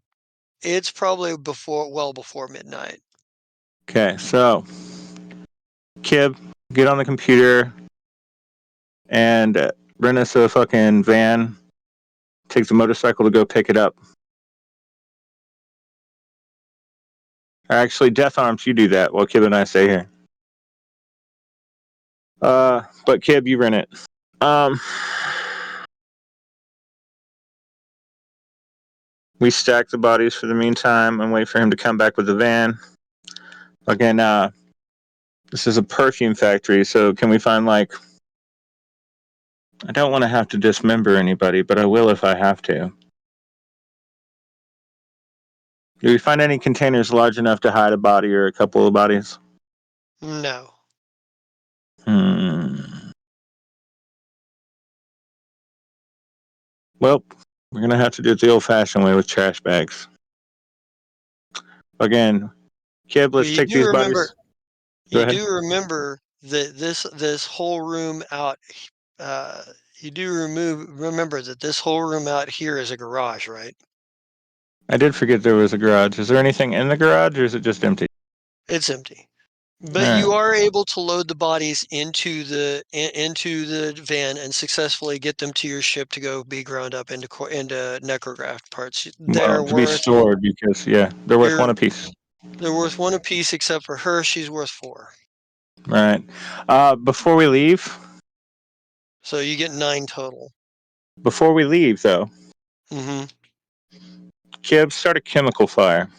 It's probably well before midnight. Okay, so Kib, get on the computer and rent us a fucking van. Take the motorcycle to go pick it up. Actually, Death Arms, you do that while Kib and I stay here. But Kib, you rent it. We stack the bodies for the meantime and wait for him to come back with the van. Again, this is a perfume factory, so can we find like? I don't want to have to dismember anybody, but I will if I have to. Do we find any containers large enough to hide a body or a couple of bodies? No. Well, we're gonna have to do it the old-fashioned way with trash bags. Again, Kib, Well, let's take these bodies. Go you ahead. do remember that this whole room out. Uh, you do remember that this whole room out here is a garage, right? I did forget there was a garage. Is there anything in the garage, or is it just empty? It's empty. All But right. you are able to load the bodies into the van and successfully get them to your ship to go be ground up into necrograft parts. Well, to be stored because they're worth one They're apiece. they're worth one apiece, except for her. She's worth four. All right. Before we leave, So you get 9 total. though, Mm-hmm. Kib, start a chemical fire.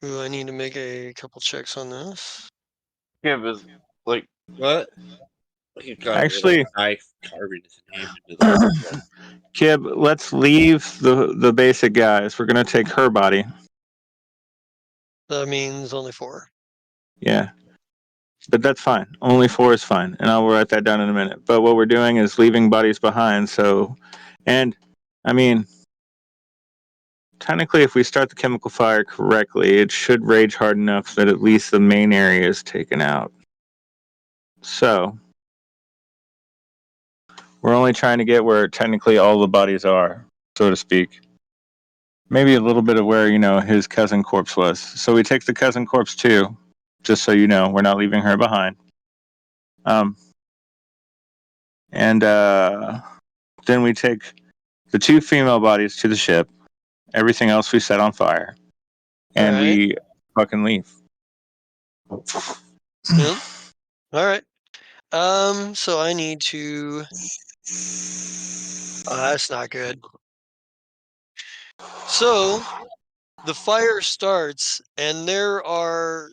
Ooh, I need to make a couple checks on this. Give us like what? He got a little Actually, knife carving his hand into the wall. Kib, let's leave the basic guys. We're gonna take her body. That means only 4. Yeah, but that's fine. Only 4 is fine, and I'll write that down in a minute. But what we're doing is leaving bodies behind. So, and I mean, technically, if we start the chemical fire correctly, it should rage hard enough that at least the main area is taken out. So, we're only trying to get where technically all the bodies are, so to speak. Maybe a little bit of where, his cousin corpse was. So we take the cousin corpse too, just so you know, we're not leaving her behind. And then we take the 2 female bodies to the ship. Everything else we set on fire. All And right. we fucking leave. Yep. All right. So I need to. That's not good. So the fire starts, and there are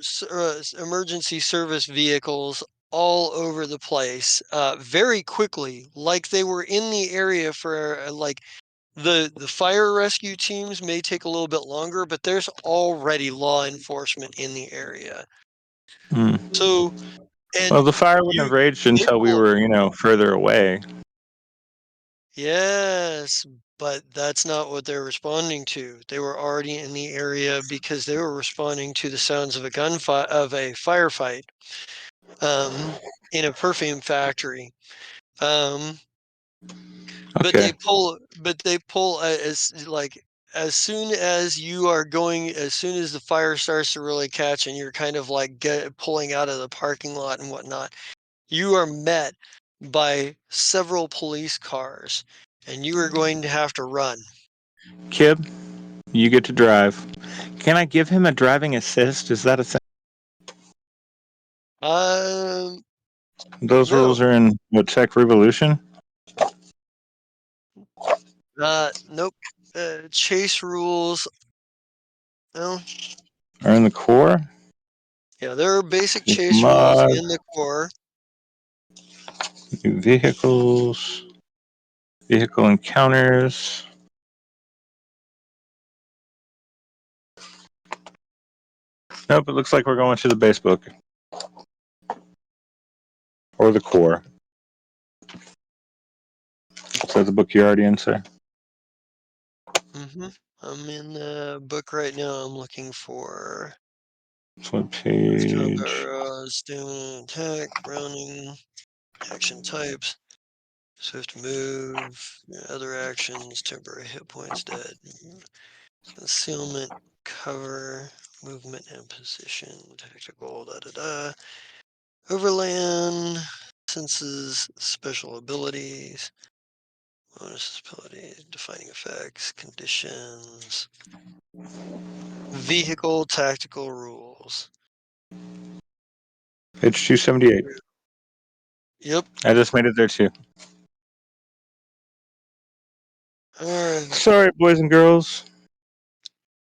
emergency service vehicles all over the place very quickly, like they were in the area for like the fire rescue teams may take a little bit longer, but there's already law enforcement in the area. Hmm. So And Well, the fire wouldn't you have raged they until we pull were, further away. Yes, but that's not what they're responding to. They were already in the area because they were responding to the sounds of a firefight, um, in a perfume factory. Um, but Okay. they pull as soon as as soon as the fire starts to really catch and you're kind of like pulling out of the parking lot and whatnot, you are met by several police cars and you are going to have to run. Kib, you get to drive. Can I give him a driving assist? Is that a thing? Um, Those rules no, are in what, Tech Revolution? nope. Chase rules. Well, Or in the core? yeah, there are basic Vehicle chase rules mod, in the core. new vehicles, vehicle encounters. Nope, it looks like we're going to the base book. Or the core. Is that the book you're already in, sir? I'm in the book right now. I'm looking for That's what page. doing attack, rounding, action types, swift move, other actions, temporary hit points, dead, concealment, cover, movement and position, tactical, da da da. Overland, senses, special abilities, bonus abilities, defining effects, conditions, vehicle tactical rules. Page 278. Yep. I just made it there too. Alright. Sorry, boys and girls.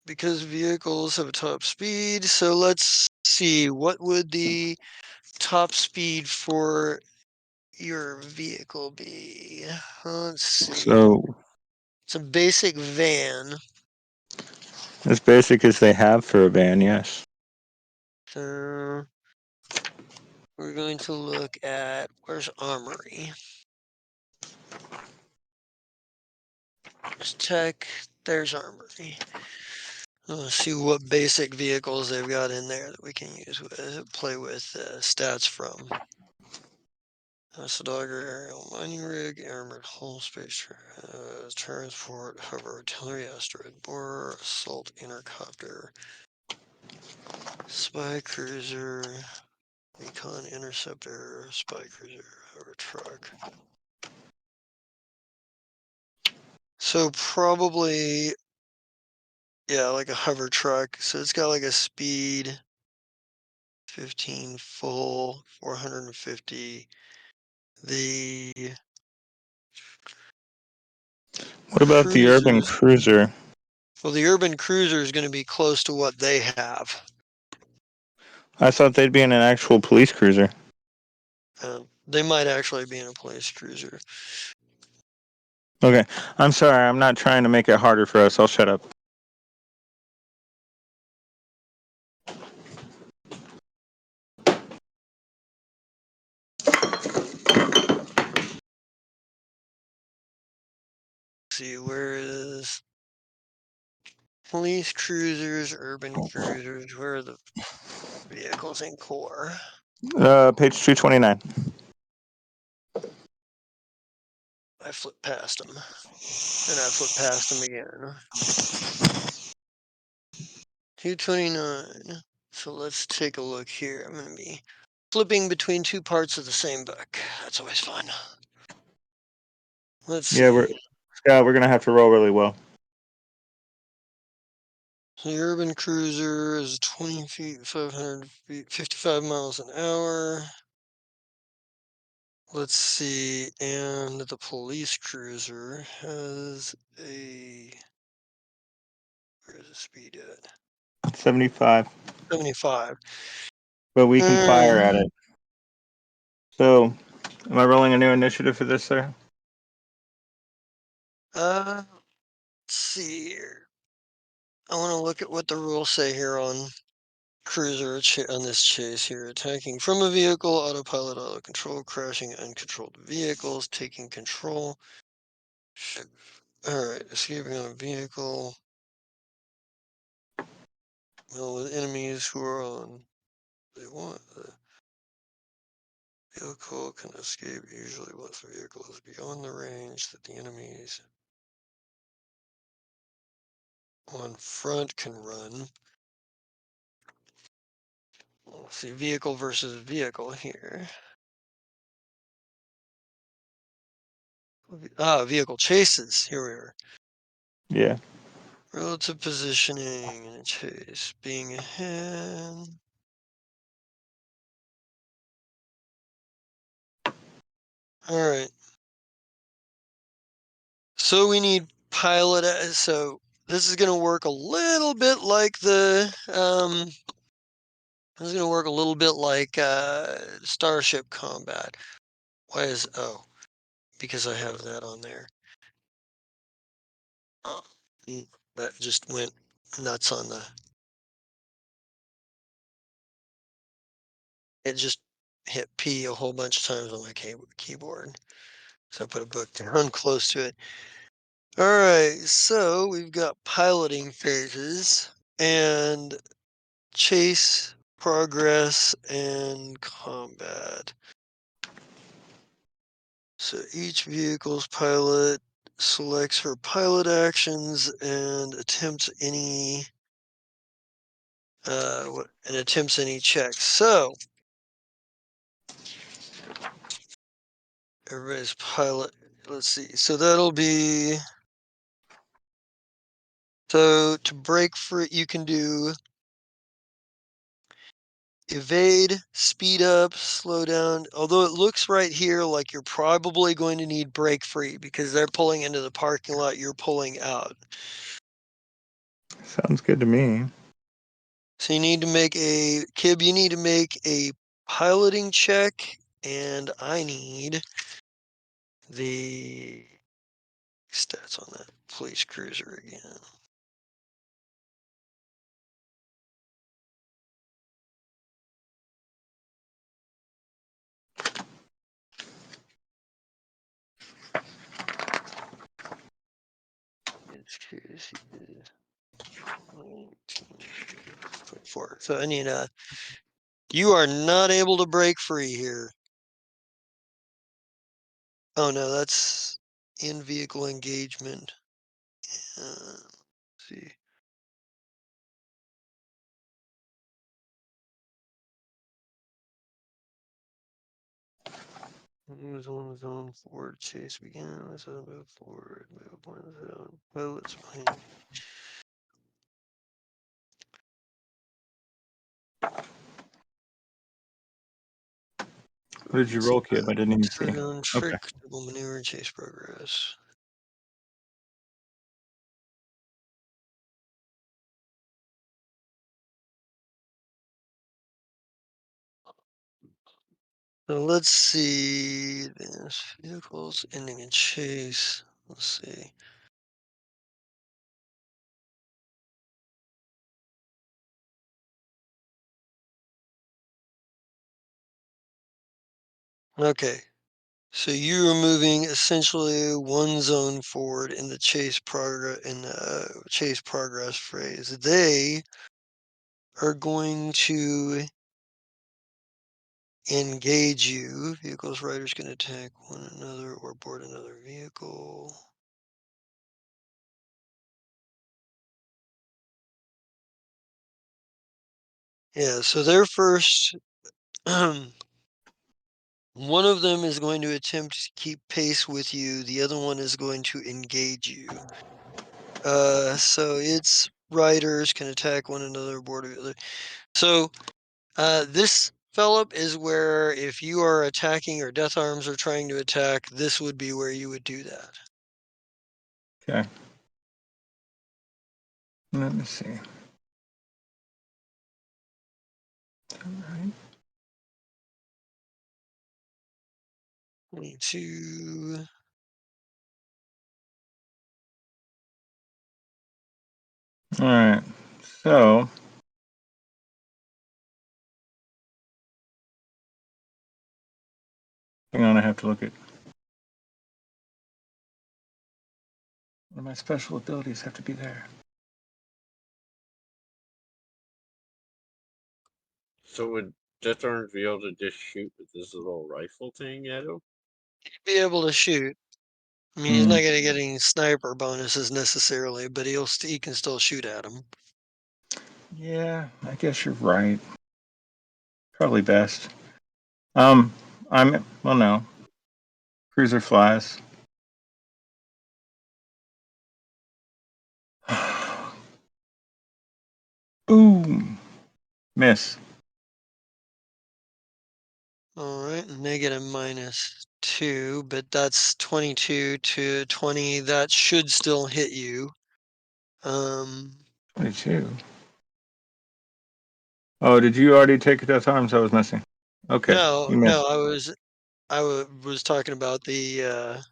Because vehicles have a top speed, so let's see. What would the top speed for your vehicle be? Let's see. So, It's a basic van. as basic as they have for a van, yes. So we're going to look at where's Armory? There's Tech, there's Armory. Let's see what basic vehicles they've got in there that we can use play with stats from. Dogger aerial mining rig, armored hull, space transport, hover, artillery, asteroid borer, assault intercopter, spy cruiser, recon interceptor, spy cruiser, hover truck. So probably, yeah, like a hover truck. So it's got like a speed 15 full, 450. The What about the urban cruisers, cruiser? well, the urban cruiser is going to be close to what they have. I thought they'd be in an actual police cruiser. They might actually be in a police cruiser. Okay, I'm sorry. I'm not trying to make it harder for us. I'll shut up. Let's see, where is police cruisers, urban cruisers? Where are the vehicles in core? Page 229. I flipped past them. And I flipped past them again. 229. So let's take a look here. I'm going to be flipping between two parts of the same book. That's always fun. Let's Yeah, see. we're gonna have to roll really well. So the urban cruiser is 20 feet, 500 feet, 55 miles an hour. Let's see, and the police cruiser has a, where's the speed at? 75. 75. But we can fire Alright. at it. So, am I rolling a new initiative for this, sir? Let's see here. I want to look at what the rules say here on cruiser on this chase here, attacking from a vehicle, autopilot, auto control, crashing uncontrolled vehicles, taking control. All right, escaping on a vehicle. Well, with enemies who are on, they want the vehicle can escape usually once the vehicle is beyond the range that the enemies on front can run. Let's see, vehicle versus vehicle here. Vehicle chases. Here we are. Yeah. Relative positioning in a chase. Being ahead. All right. So we need pilot. So this is going to work a little bit like the. This is going to work a little bit like Starship Combat. Why is because I have that on there. That just went nuts on the. It just hit P a whole bunch of times on my keyboard. So I put a book down close to it. All right, so we've got piloting phases and chase, progress, and combat. So each vehicle's pilot selects her pilot actions and attempts any checks. So everybody's pilot. Let's see. So that'll be. So to break free, you can do evade, speed up, slow down. Although it looks right here like you're probably going to need break free because they're pulling into the parking lot, you're pulling out. Sounds good to me. So you need to make you need to make a piloting check, and I need the stats on that police cruiser again. It's 19.4. So I need you are not able to break free here. Oh no, that's in vehicle engagement. Let's see. Move on zone forward. Chase begin. Let's move forward. Move on zone. Pilots behind. What did you roll, Kib? I didn't even see. Turn on Okay. trick. Double maneuver. Chase progress. So let's see. This vehicles ending in chase. Let's see. Okay. So you are moving essentially one zone forward in the chase progress phase. They are going to engage you. Vehicles riders can attack one another or board another vehicle. Yeah, so they're first. One of them is going to attempt to keep pace with you. The other one is going to engage you. So its riders can attack one another, board the other. So this, Philip, is where if you are attacking or death arms are trying to attack, this would be where you would do that. Okay. Let me see. All right. 22. All right. So Hang on, I have to look at. One of my special abilities have to be there. So would Death Arms be able to just shoot with this little rifle thing at him? Be able to shoot. I mean, he's not going to get any sniper bonuses necessarily, but he can still shoot at him. Yeah, I guess you're right. Probably best. Well, no. Cruiser flies. Boom. Miss. All right, negative -2, but that's 22 to 20. That should still hit you. 22. Oh, did you already take Death Arms? I was missing. Okay, no, you missed. no, I was talking about the The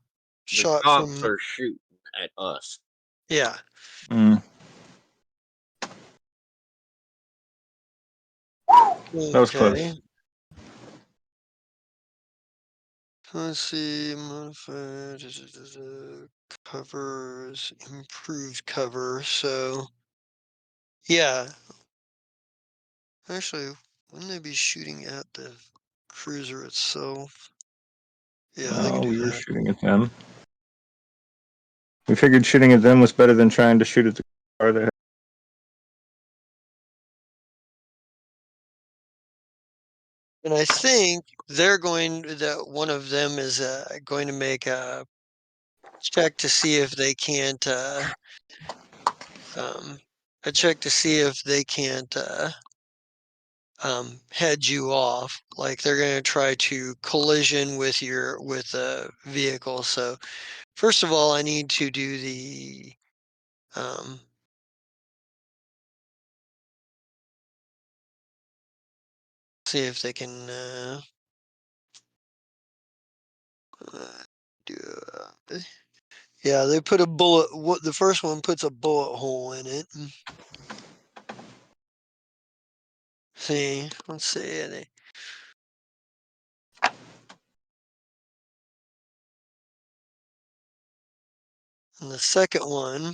shot cops from, are shooting at us. yeah. Mm, that was Okay. close. Let's see, modify covers, improved cover. So, yeah, actually, wouldn't they be shooting at the cruiser itself? Yeah, they can Oh, do we were that. shooting at them. We figured shooting at them was better than trying to shoot at the car that. And I think that one of them is going to make a check to see if they can't, um, a check to see if they can't, head you off. Like they're going to try to collision with a vehicle. So first of all, I need to do the um, see if they can do. Yeah, they put a bullet. What the first one puts a bullet hole in it. See, let's see. And the second one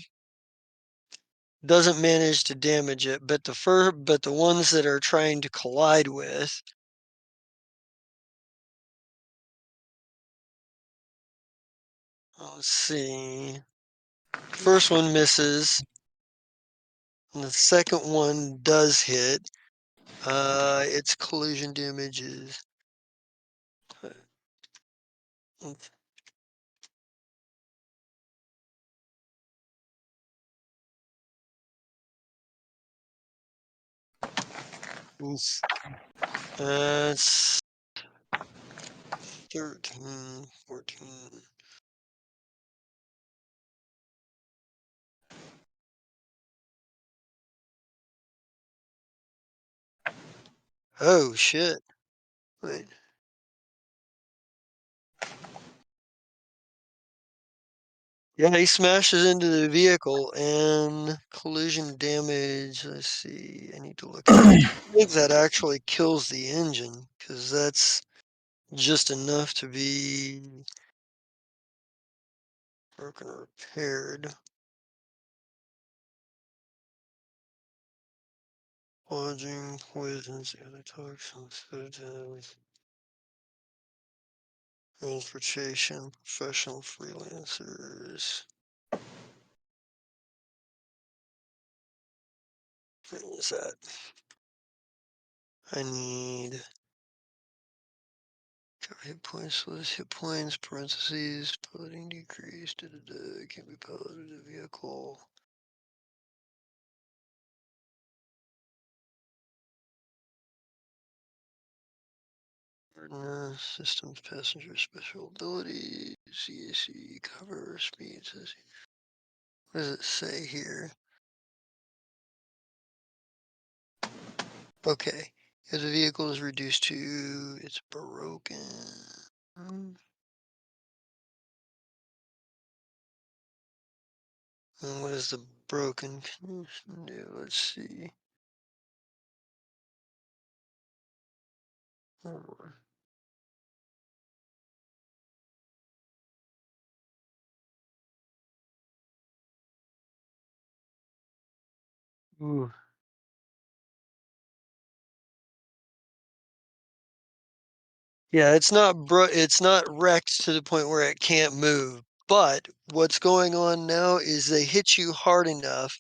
doesn't manage to damage it, but the ones that are trying to collide with, let's see. First one misses, and the second one does hit. Its collision damage is oof. It's 13, 14. Oh shit. Wait. Yeah, he smashes into the vehicle and collision damage. Let's see. I need to look at. I think that actually kills the engine because that's just enough to be broken or repaired. Lodging, poisons, other toxins, transportation, professional freelancers. What is that? I need hit points, list hit points, parentheses, piloting decrease, can be piloted a vehicle. Systems, passenger special abilities, CAC, cover, speed. What does it say here? Okay. If the vehicle is reduced to it's broken. And what is the broken condition do? Let's see. Ooh. Yeah, it's not wrecked to the point where it can't move. But what's going on now is they hit you hard enough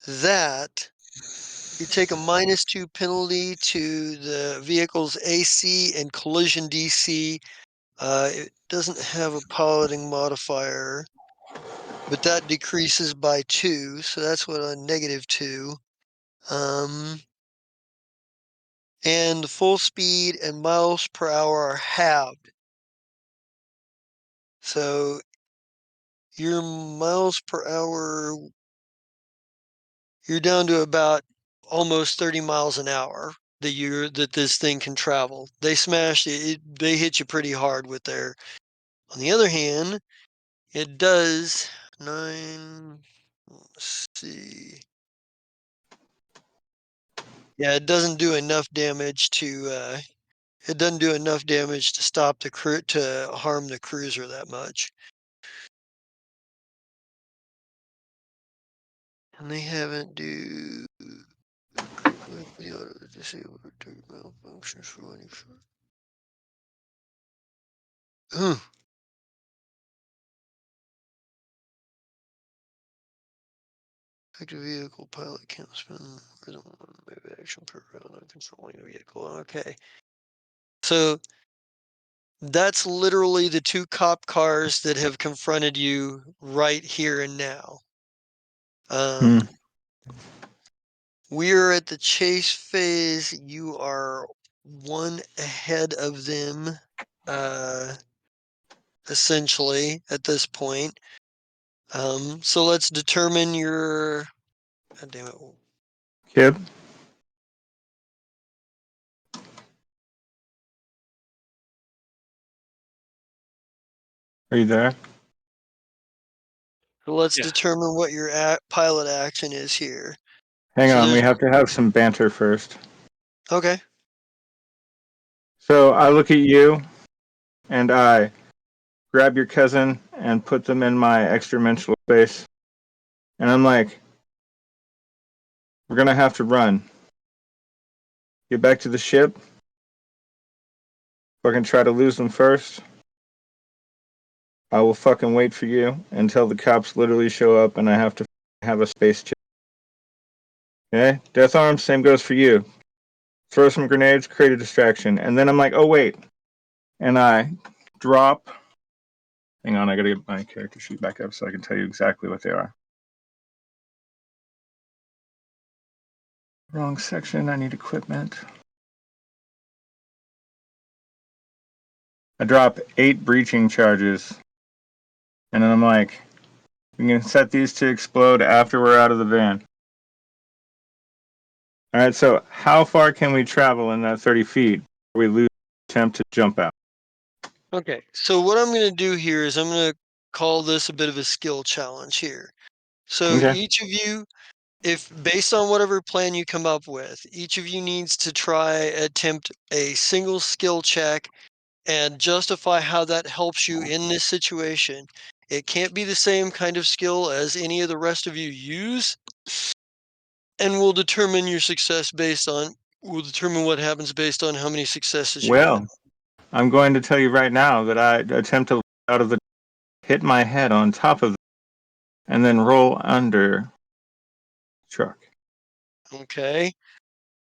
that you take a -2 penalty to the vehicle's AC and collision DC. It doesn't have a piloting modifier, but that decreases by 2, so that's what a -2. Um, and the full speed and miles per hour are halved. So your miles per hour, you're down to about almost 30 miles an hour that this thing can travel. They smashed it, they hit you pretty hard with their. On the other hand, it does 9. Let's see. Yeah, it doesn't do enough damage to. It doesn't do enough damage to stop to harm the cruiser that much. And they haven't do quickly auto disable return malfunctions for any. Active vehicle pilot can't spend more than one move action per round on controlling a vehicle. Okay. So that's literally the 2 cop cars that have confronted you right here and now. Hmm. We're at the chase phase. You are 1 ahead of them, essentially, at this point. So let's determine your. God damn it. Kib, are you there? So let's Yeah. determine what your pilot action is here. Hang So on, we there's. have to have some banter first. Okay. So I look at you and I grab your cousin and put them in my extra dimensional space. And I'm like, we're gonna have to run. Get back to the ship. Fucking try to lose them first. I will fucking wait for you until the cops literally show up and I have to have a space chip. Okay? Death Arms, same goes for you. Throw some grenades, create a distraction. And then I'm like, oh wait. And I drop. Hang on, I gotta get my character sheet back up so I can tell you exactly what they are. Wrong section, I need equipment. I drop 8 breaching charges. And then I'm like, we can set these to explode after we're out of the van. Alright, so how far can we travel in that 30 feet before we lose the attempt to jump out? Okay. So what I'm going to do here is I'm going to call this a bit of a skill challenge here. So Okay. each of you, if based on whatever plan you come up with, each of you needs to try attempt a single skill check and justify how that helps you in this situation. It can't be the same kind of skill as any of the rest of you use, and we'll determine your success we'll determine what happens based on how many successes you get. Well, I'm going to tell you right now that I attempt to out of the hit my head on top of and then roll under truck. Okay.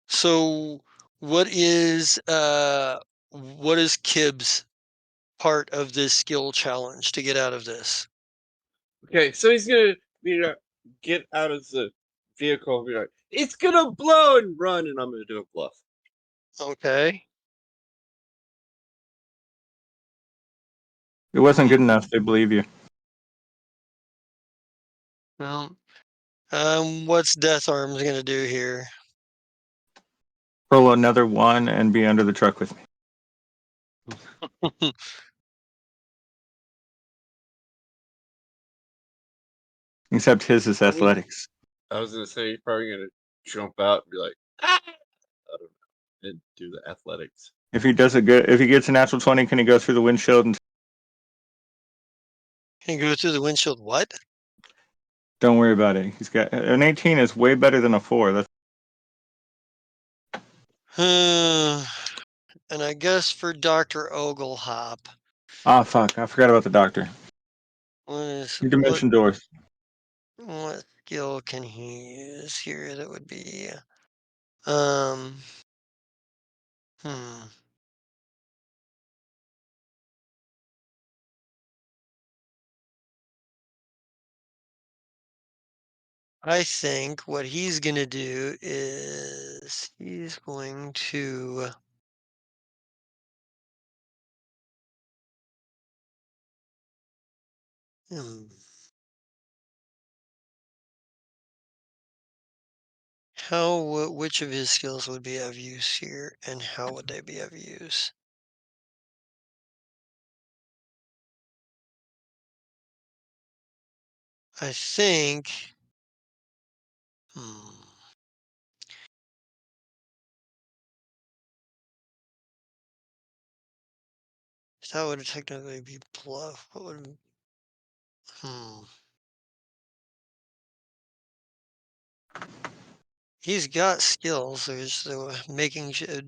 So what is Kibb's part of this skill challenge to get out of this? Okay, so he's gonna be like, get out of the vehicle and be like, "It's gonna blow," and run, and I'm gonna do a bluff. Okay. It wasn't good Hmm. enough. They believe you. Well, what's Death Arms gonna do here? Roll another 1 and be under the truck with me. Except his is I was, athletics. I was gonna say he's probably gonna jump out and be like, "Ah!" I don't know, and do the athletics. If he gets a natural 20, can he go through the windshield and Can you go through the windshield? What? Don't worry about it. He's got an 18 is way better than a 4. That's And I guess for Dr. Oglehop, fuck. I forgot about the doctor. Two what dimension doors. what skill can he use here that would be um hmm. I think what he's gonna do is he's going to hmm, which of his skills would be of use here, and how would they be of use? I think hmm. That would technically be bluff. What would hmm. He's got skills. There's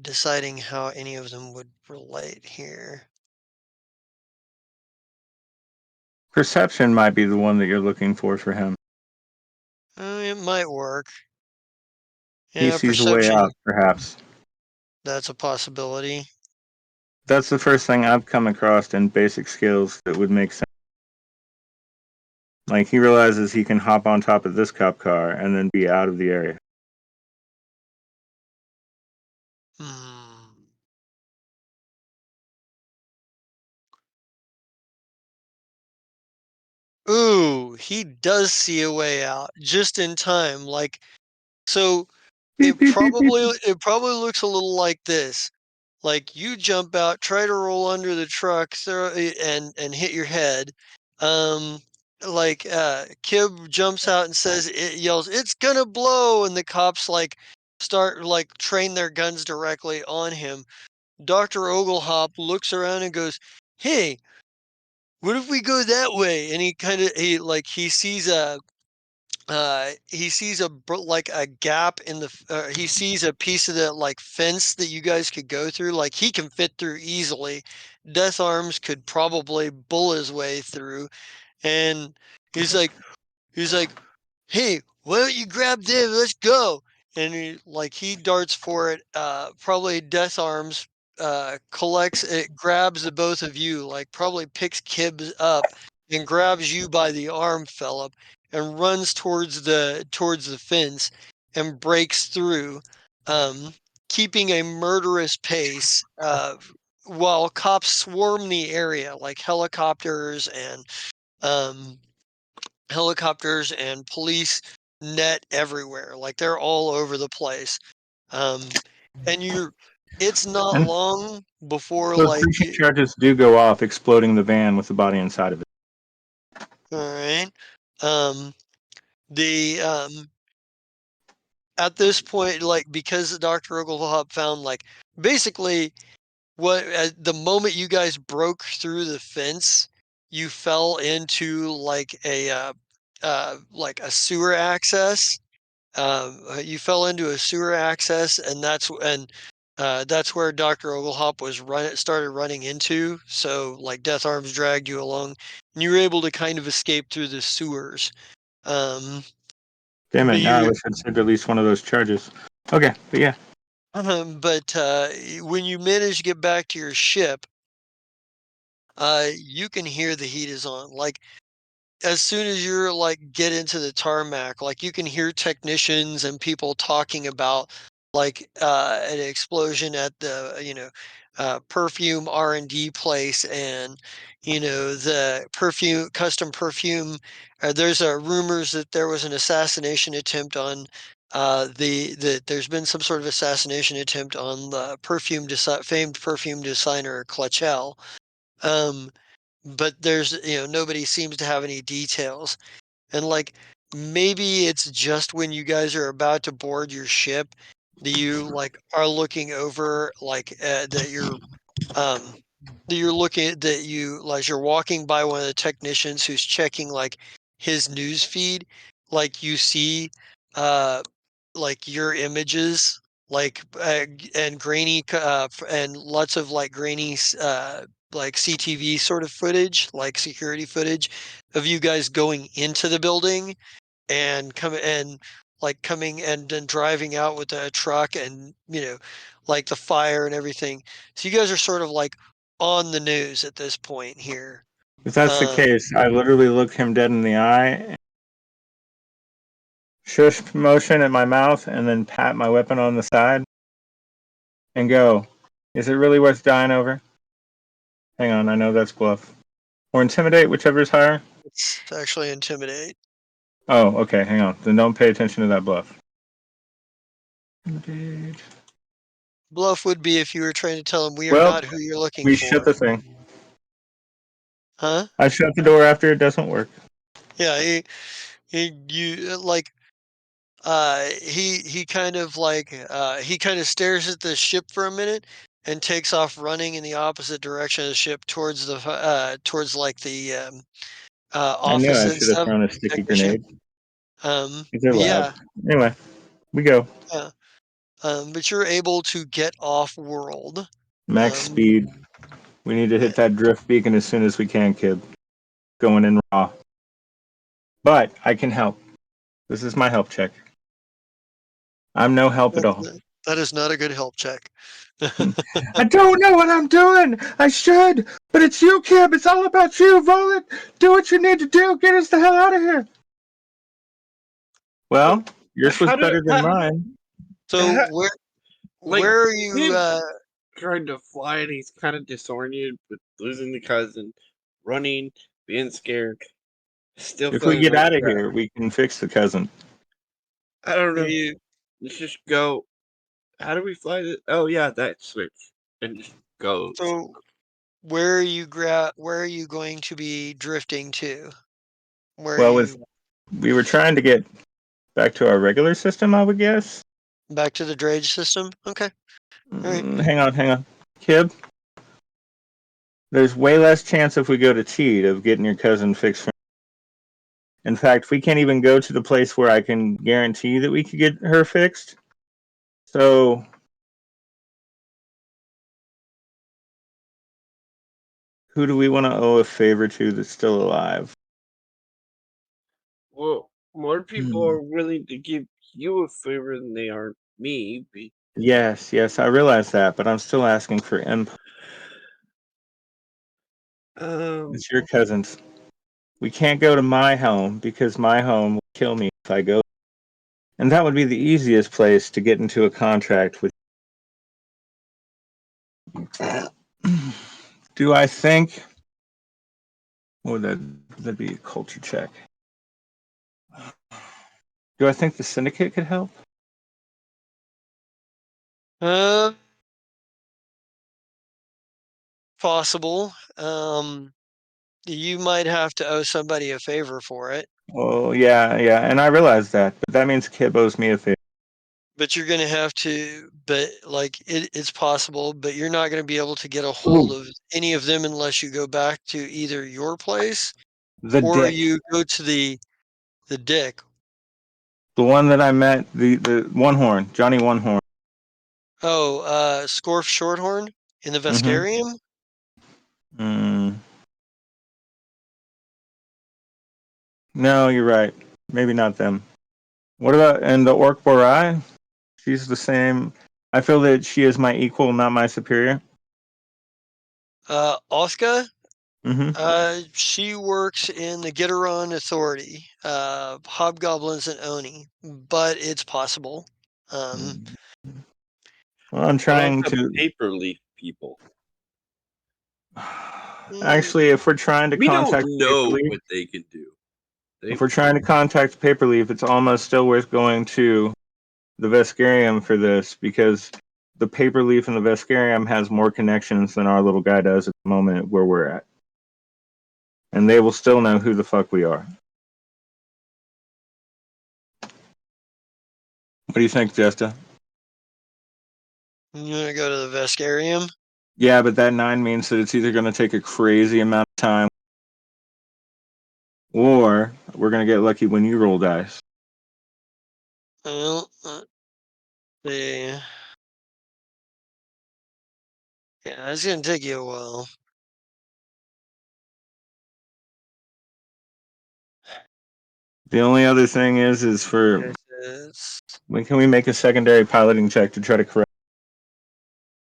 deciding how any of them would relate here. Perception might be the one that you're looking for him. It might work. He Yeah, sees a way out, perception. perhaps. That's a possibility. That's the first thing I've come across in basic skills that would make sense. Like he realizes he can hop on top of this cop car and then be out of the area. Hmm. Ooh, he does see a way out just in time. Like, so Beep beep beep beep. it probably looks a little like this. Like you jump out, try to roll under the truck, and hit your head. Um, Kib jumps out and it yells, "It's gonna blow!" And the cops start train their guns directly on him. Dr. Oglehop looks around and goes, "Hey, what if we go that way?" And he sees a gap in he sees a piece of the fence that you guys could go through. Like he can fit through easily. Death Arms could probably bull his way through. And he's like, he's like, "Hey, why don't you grab them? Let's go." And he darts for it. Probably Death Arms collects it, grabs the both of you, like probably picks Kibbs up and grabs you by the arm, Philip, and runs towards the fence and breaks through, um, keeping a murderous pace. While cops swarm the area, like um, helicopters and police net everywhere. Like they're all over the place. Um, and it's not And long before those breaching charges do go off, exploding the van with the body inside of it. all right. Um, the At this point, because Dr. Oglehop found basically what at the moment you guys broke through the fence, you fell into like a sewer access. You fell into a sewer access, and that's where Dr. Oglehop started running into. So Death Arms dragged you along, and you were able to kind of escape through the sewers. Um, Damn but it! Now I you wish I'd saved at least one of those charges. Okay, but yeah, but when you manage to get back to your ship, you can hear the heat is on. Like as soon as you're get into the tarmac, you can hear technicians and people talking about an explosion at the perfume R&D place, and the custom perfume. There's rumors that there was an assassination attempt on there's been some sort of assassination attempt on the famed perfume designer Clutchell. um but nobody seems to have any details. And maybe it's just when you guys are about to board your ship that you are looking over um that you're looking that you as you're walking by one of the technicians who's checking his news feed. like you see like your images and grainy and lots of like grainy like CTV sort of footage, like security footage of you guys going into the building and coming and then driving out with a truck and like the fire and everything. So you guys are sort of like on the news at this point here. If that's the Um, case, I literally look him dead in the eye, shush motion at my mouth, and then pat my weapon on the side and go, is it really worth dying over? Hang on, I know that's bluff. Or intimidate, whichever is higher. it's actually intimidate. Oh, okay, hang on. Then don't pay attention to that bluff. Intimidate. Bluff would be if you were trying to tell him we are Well, not who you're looking we shut for. the thing. Huh? I shut the door after it doesn't work. Yeah, he you like he kind of like he kind of stares at the ship for a minute and takes off running in the opposite direction of the ship towards towards like the I knew office I and should have stuff. thrown a sticky Technician. grenade. They're loud. Yeah, Anyway, we go. yeah. But you're able to get off world. Max Um, speed. We need to hit that drift beacon as soon as we can, kid. Going in raw. But I can help. This is my help check. I'm no help at all. that is not a good help check. I don't know what I'm doing. I should, but it's you, Kib. It's all about you. Roll it. Do what you need to do. Get us the hell out of here. Well, So yours was how do better than mine. So like where are you? him trying to fly and he's kind of disoriented with losing the cousin, running, being scared, still If we feeling get like out of crap. here, we can fix the cousin. I don't know. You Let's just go. How do we fly this? Oh yeah, that switch and just go. so where are you going to be drifting to? Where are Well, with you we were trying to get back to our regular system, I would guess. back to the dredge system? Okay. All right. Hang on. Kib, there's way less chance if we go to Teed of getting your cousin fixed. In fact, we can't even go to the place where I can guarantee that we could get her fixed. So, who do we want to owe a favor to that's still alive? Well, more people Hmm. are willing to give you a favor than they are me. Yes, I realize that, but I'm still asking for input. Um, It's your cousin's. We can't go to my home because my home will kill me if I go. And that would be the easiest place to get into a contract with. Do I think? Oh, that'd be a culture check. Do I think the syndicate could help? Uh, possible. You might have to owe somebody a favor for it, Oh, yeah, and I realize that, but that means Kib owes me a favor. but you're gonna have to. But like it's possible, but you're not gonna be able to get a hold Ooh, of any of them unless you go back to either your place the or dick. you go to the dick. The one that I met, the one horn, Johnny One Horn. Oh, Scorf Shorthorn in the Mm-hmm. Vescarium. Mm, no, you're right. Maybe not them. What about and the Orc Borai? She's the same. I feel that she is my equal, not my superior. Oska. Mm-hmm. She works in the Gitaron Authority, Hobgoblins and Oni, but it's possible. Um, Well, I'm what about trying the to. paper leaf people? mm, Actually, if we're trying to We don't contact know Paperleaf, what they can do. if They we're trying to contact Paperleaf, it's almost still worth going to the Vescarium for this because the Paperleaf and the Vescarium has more connections than our little guy does at the moment where we're at, and they will still know who the fuck we are. What do you think, Jesta? you want to go to the Vescarium? Yeah, but that 9 means that it's either going to take a crazy amount of time or we're going to get lucky when you roll dice. Well, see. Yeah, it's gonna take you a while. The only other thing is for It's, when can we make a secondary piloting check to try to correct?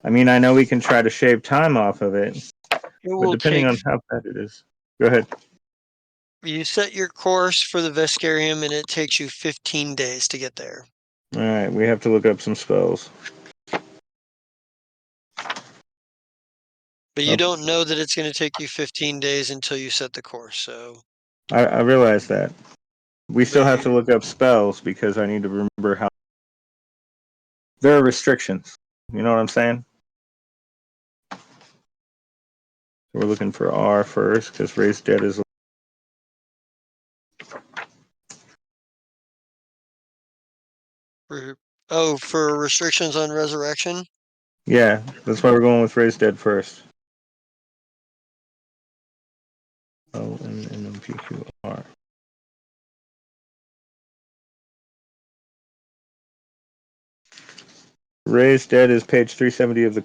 I mean, I know we can try to shave time off of it, it but will depending take. on how bad it is. Go ahead. You set your course for the Vesperium, and it takes you 15 days to get there. All right, we have to look up some spells. But you Oh, don't know that it's going to take you 15 days until you set the course. So, I realize that. We but still have to look up spells because I need to remember how. There are restrictions. You know what I'm saying? So we're looking for R first because Raise Dead is. for restrictions on resurrection. Yeah, that's why we're going with Raise Dead first. O N N M P Q R. Raise Dead is page 370 of the.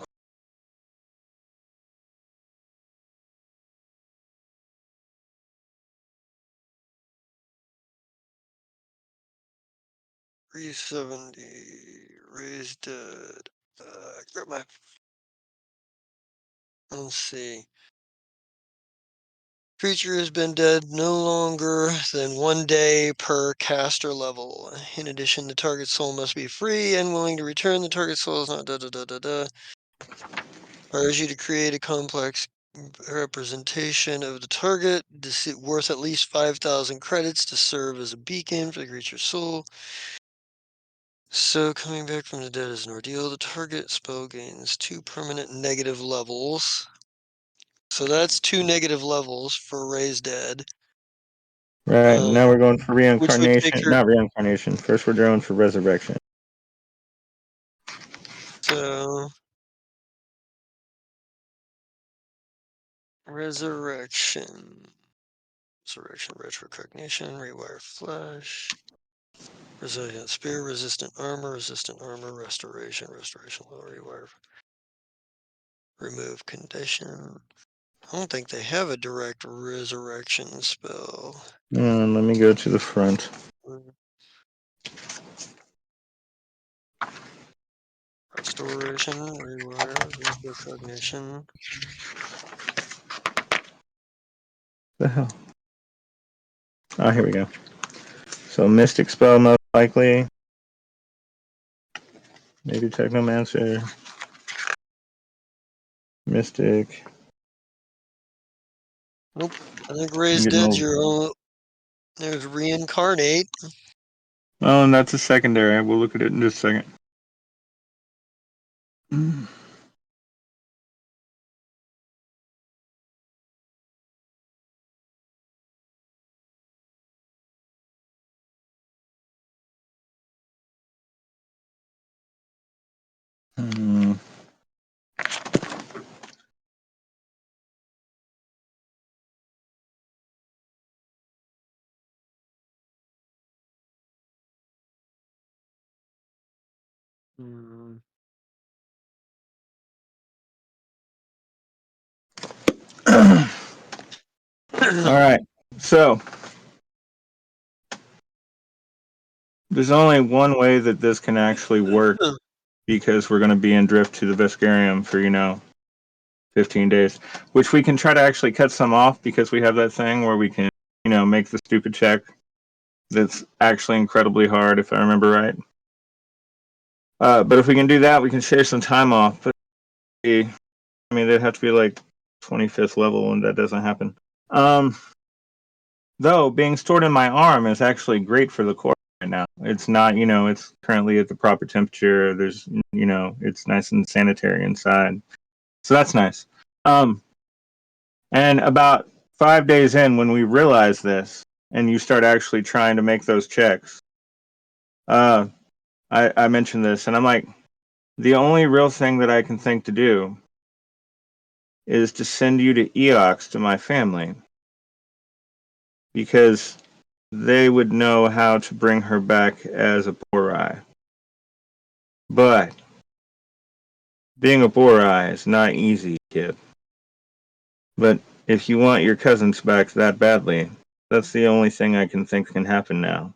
370 raised dead. Grab my. Let's see. Creature has been dead no longer than 1 day per caster level. In addition, the target soul must be free and willing to return. The target soul is not da da da da da. Requires you to create a complex representation of the target worth at least 5,000 credits to serve as a beacon for the creature's soul. So coming back from the dead is an ordeal. The target spell gains 2 permanent negative levels. So that's 2 negative levels for Raise Dead. Right, now we're going for Which would take reincarnation. her. Not reincarnation. First, we're going for resurrection. So resurrection, retrocognition, rewire flesh, resilient spear, resistant armor, restoration, low rewire, remove condition. I don't think they have a direct resurrection spell. Let me go to the front. Restoration, rewire, retrocognition. The hell? Oh, here we go. So Mystic spell most likely. Maybe Technomancer. Mystic. Nope. I think I'm Raise getting Dead's old. your own. There's reincarnate. Oh, and that's a secondary. We'll look at it in just a second. Hmm. Hmm. All right. So there's only one way that this can actually work because we're going to be in drift to the Vesperium for 15 days, which we can try to actually cut some off because we have that thing where we can make the stupid check that's actually incredibly hard if I remember right. But if we can do that, we can shave some time off. But I mean, they'd have to be like 25th level, and that doesn't happen. Though being stored in my arm is actually great for the core right now. It's not, it's currently at the proper temperature. There's, it's nice and sanitary inside, so that's nice. And about 5 days in, when we realize this, and you start actually trying to make those checks, I mentioned this, and I'm like, the only real thing that I can think to do is to send you to Eox to my family because they would know how to bring her back as a Borai. But being a Borai is not easy, kid. But if you want your cousins back that badly, that's the only thing I can think can happen now.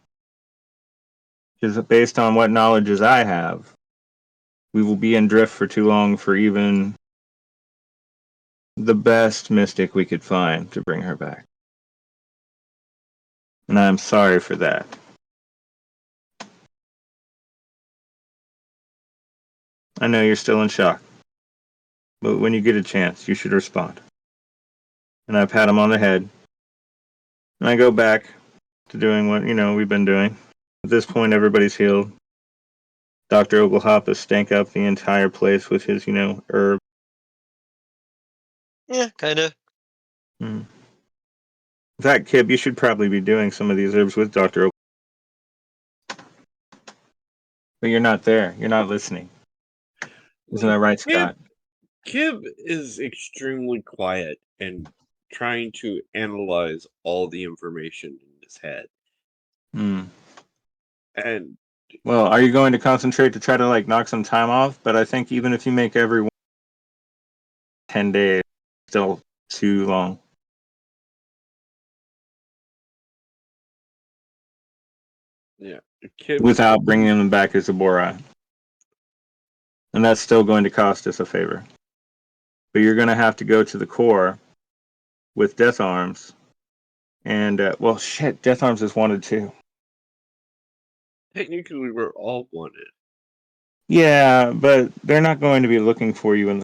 Because based on what knowledges I have, we will be in drift for too long for even the best mystic we could find to bring her back. And I'm sorry for that. I know you're still in shock, but when you get a chance, you should respond. And I pat him on the head, and I go back to doing what, we've been doing. At this point, everybody's healed. Dr. Oglehop has stank up the entire place with his, herb. Yeah, kind of. In fact, Kib, you should probably be doing some of these herbs with Dr. Oglehop. But you're not there. You're not listening. Isn't that right, Scott? Kib is extremely quiet and trying to analyze all the information in his head. Hmm. And Well, are you going to concentrate to try to knock some time off? But I think even if you make every 10 days, still too long. yeah, Kib Without bringing them back as a Borai. And that's still going to cost us a favor. But you're going to have to go to the core with Death Arms. And, well, shit, Death Arms is wanted too. technically we're all wanted. Yeah, but they're not going to be looking for you in the.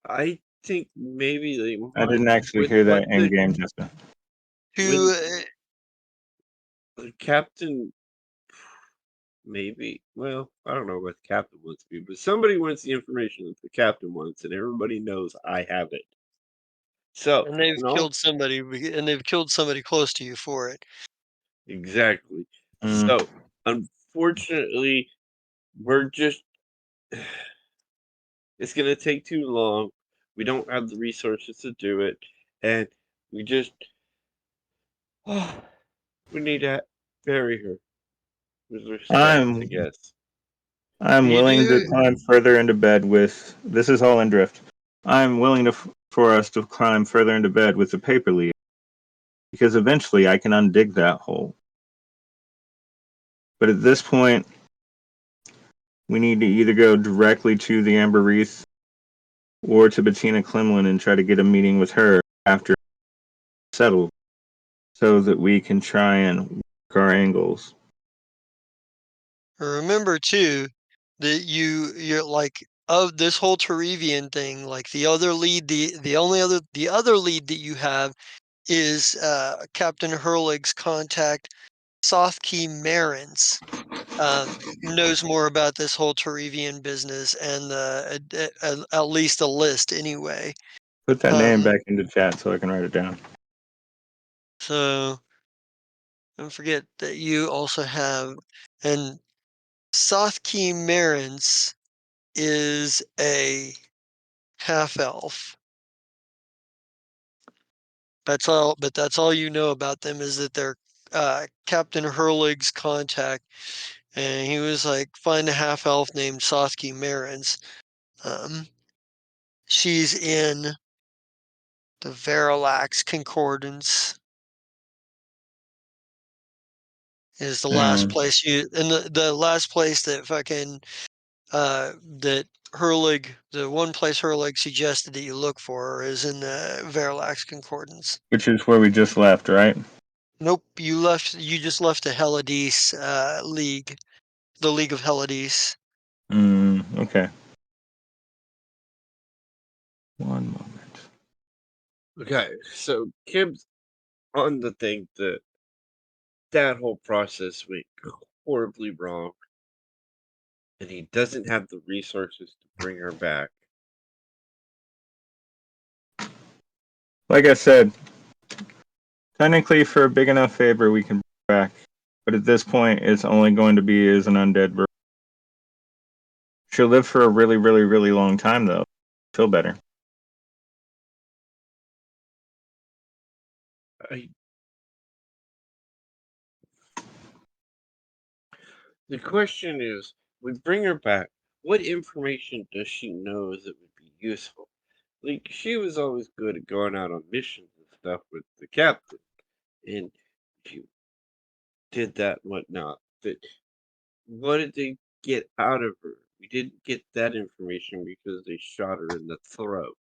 I think maybe they I might didn't actually with hear what that end game, Justin. Who? when the captain maybe well, I don't know what the captain wants to be, but somebody wants the information that the captain wants, and everybody knows I have it. So, and they've no, killed somebody, and they've killed somebody close to you for it. exactly. Mm. So, unfortunately, we're just it's gonna take too long. We don't have the resources to do it, and we just we need to bury her with respect, I I'm guess. I'm You willing to do. climb further into bed with. This is all in drift. I'm willing for us to climb further into bed with the paper leaf because eventually I can undig that hole. But at this point, we need to either go directly to the Amber Wreath or to Bettina Clemlin and try to get a meeting with her after it's settled so that we can try and work our angles. Remember too that you're like of this whole Terevian thing. Like the other lead that you have is Captain Hurlig's contact, Sothki Marins. Knows more about this whole Terevian business and at least a list anyway. Put that name Um, back into chat so I can write it down. so don't forget that you also have, and Sothki Marins is a half elf. That's all, but that's all you know about them is that they're Captain Hurlig's contact, and he was like, find a half elf named Sothki Marins. Um, she's in the Verilax Concordance. Is the last Mm, place you, and the last place that fucking that Hurlig, the one place Hurlig suggested that you look for is in the Verilax Concordance. which is where we just left, right? Nope, you just left the Helidis League, the League of Helidis. Okay. One moment. Okay, so Kib's on the thing that that whole process went horribly wrong, and he doesn't have the resources to bring her back. Like I said, technically for a big enough favor we can bring her back. But at this point it's only going to be as an undead bird. She'll live for a really, really, really long time though. Feel better. I, the question is, we bring her back. What information does she know that would be useful? Like, she was always good at going out on missions and stuff with the captain, and she did that and whatnot. But what did they get out of her? We didn't get that information because they shot her in the throat.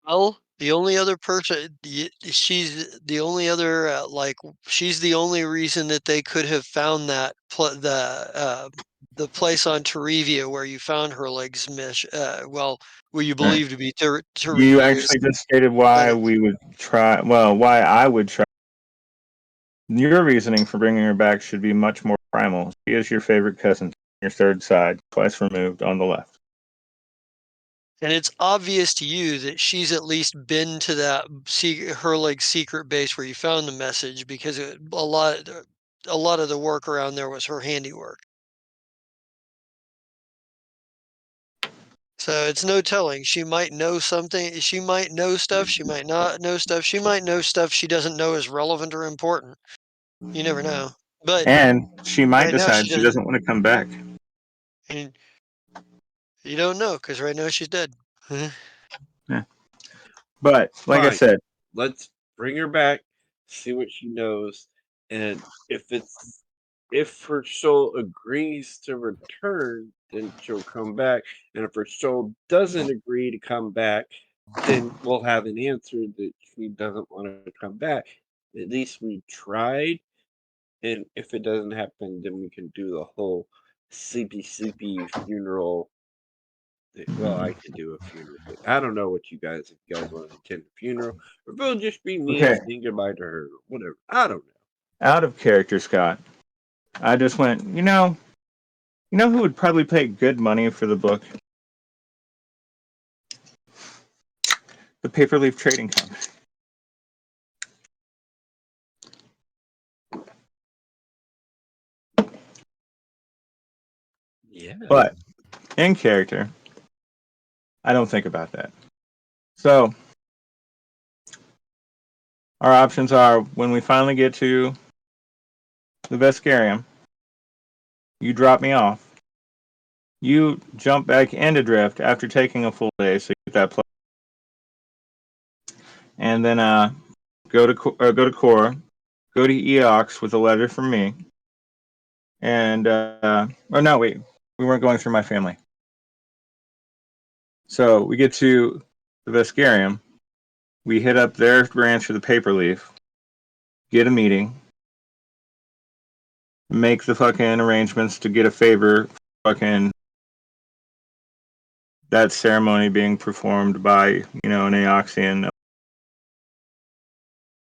Well, the only other person she's the only other, she's the only reason that they could have found that the place on Tarivia where you found her legs where you All right. believe to be You Tarivia's actually just stated why legs. we would try. Well, why I would try. Your reasoning for bringing her back should be much more primal. She is your favorite cousin, your third side, twice removed on the left. And it's obvious to you that she's at least been to that Herlig's secret base where you found the message because a lot of the work around there was her handiwork. So it's no telling. She might know something. She might know stuff. She might not know stuff. She might know stuff she doesn't know is relevant or important. You never know. But And she might right now decide she she doesn't. doesn't want to come back. And you don't know because right now she's dead. Yeah. But like I Fine. said, Let's bring her back, see what she knows, and if her soul agrees to return, then she'll come back. And if her soul doesn't agree to come back, then we'll have an answer that she doesn't want to come back. At least we tried, and if it doesn't happen, then we can do the whole sleepy funeral. Well, I can do a funeral, but I don't know what you guys, if you guys want to attend a funeral, or if it'll just be me okay, saying goodbye to her, whatever. I don't know. out of character, Scott. I just went, you know who would probably pay good money for the book? The Paperleaf Trading Company. Yeah. But in character, I don't think about that. So our options are when we finally get to the Vescarium, you drop me off. You jump back into Drift after taking a full day, so you get that plus. And then go to Core, go to Eox with a letter from me, and oh no, wait, we weren't going through my family. So we get to the Vescarium, we hit up their branch for the Paperleaf, get a meeting, make the fucking arrangements to get a favor, fucking that ceremony being performed by an Aoxian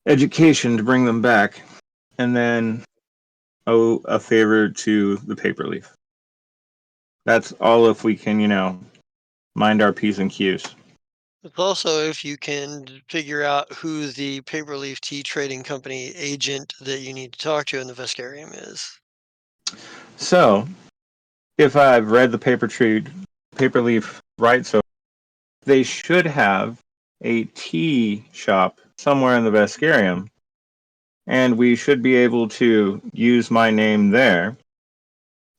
education to bring them back, and then owe a favor to the Paperleaf. That's all if we can, mind our P's and Q's. It's also if you can figure out who the Paperleaf Tea Trading Company agent that you need to talk to in the Vescarium is. So, if I've read the Paperleaf right, so they should have a tea shop somewhere in the Vescarium, and we should be able to use my name there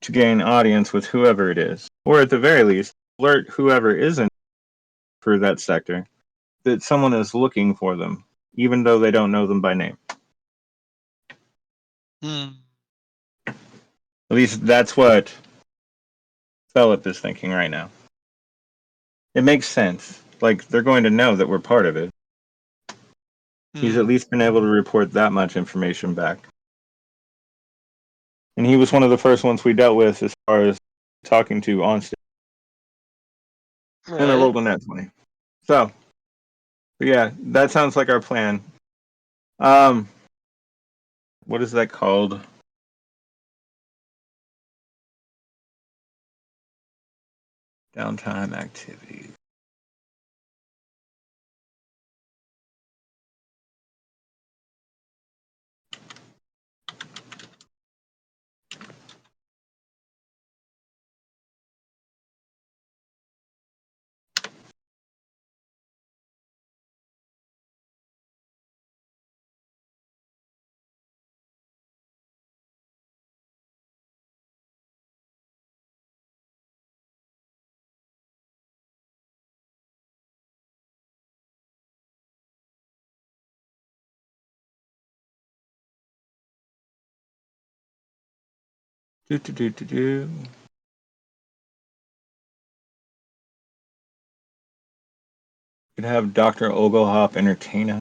to gain audience with whoever it is, or at the very least, alert whoever isn't for that sector that someone is looking for them, even though they don't know them by name. Hmm. At least that's what Philip is thinking right now. It makes sense. Like, they're going to know that we're part of it. He's at Hmm. least been able to report that much information back. And he was one of the first ones we dealt with as far as talking to on stage. And I Right. rolled on that 20. So, but yeah, that sounds like our plan. Um, what is that called? Downtime activity. Do do do do do. Could have Dr. Oglehop entertain us.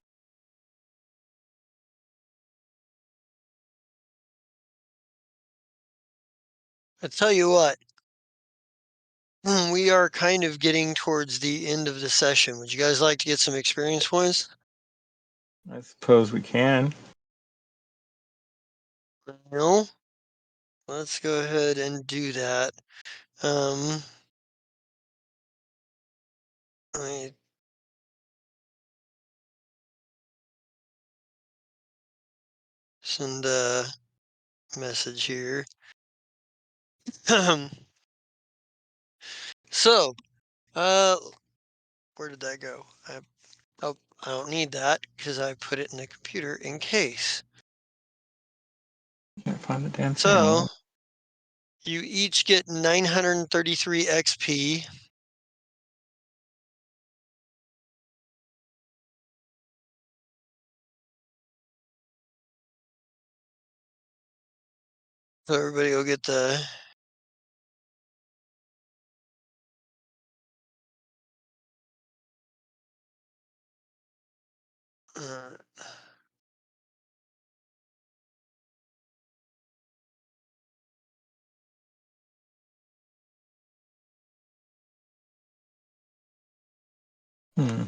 I tell you what, we are kind of getting towards the end of the session. Would you guys like to get some experience points? I suppose we can. No? Let's go ahead and do that. Um, let me send a message here. So, uh, where did that go? Oh, I don't need that because I put it in the computer in case. Can't find the damn thing. So, you each get 933 XP. So everybody will get the uh, Hmm.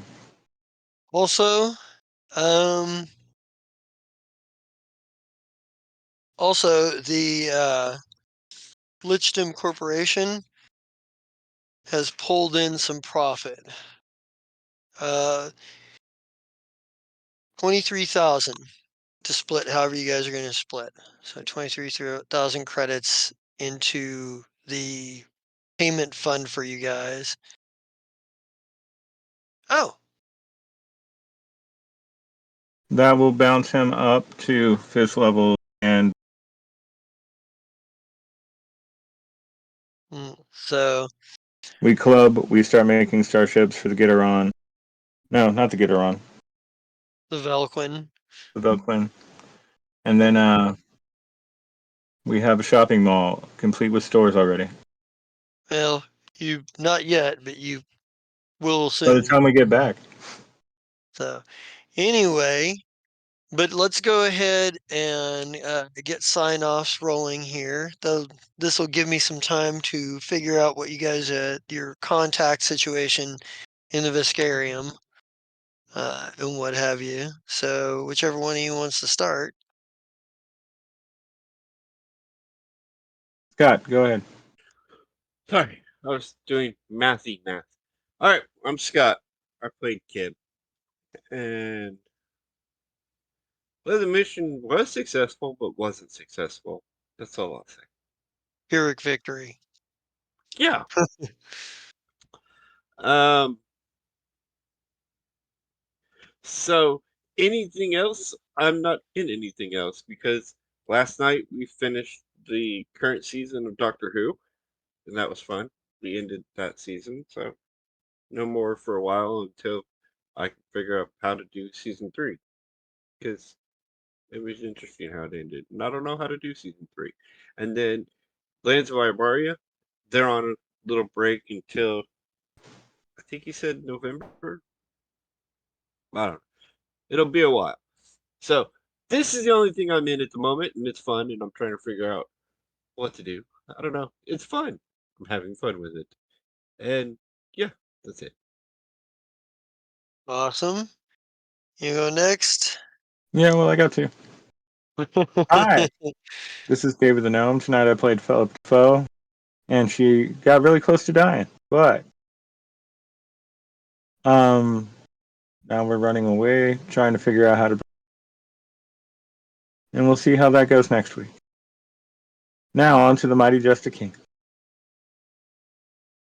also, um, the Lichdom Corporation has pulled in some profit. 23,000 to split however you guys are going to split. So 23,000 credits into the payment fund for you guys. Oh, That will bounce him up to 5th level, and so we start making starships for the Gitaron. No, not the Gitaron. the Velquin. The Velquin. And then we have a shopping mall complete with stores already. Well, you not yet, but you will By the soon. time we get back. So anyway, but let's go ahead and get sign-offs rolling here. Though this will give me some time to figure out what you guys your contact situation in the Viscarium and what have you. So whichever one of you wants to start. Scott, go ahead. Sorry, I was doing mathy math. All right, I'm Scott. I played Kid, and well, the mission was successful, but wasn't successful. That's all I'll say. Pyrrhic victory. Yeah. Um. So anything else? I'm not in anything else because last night we finished the current season of Doctor Who, and that was fun. We ended that season, so no more for a while until I can figure out how to do season three because it was interesting how it ended, and I don't know how to do season three. And then Lands of Ibaria, they're on a little break until I think he said November. I don't know. It'll be a while. So this is the only thing I'm in at the moment, and it's fun, and I'm trying to figure out what to do. I don't know. It's fun. I'm having fun with it, and yeah, that's it. Awesome. You go next. Yeah, well, I got to. Hi, this is David the Gnome. Tonight I played Philip Defoe, and she got really close to dying. But um, now we're running away, trying to figure out how to. And we'll see how that goes next week. Now on to the Mighty Justice King.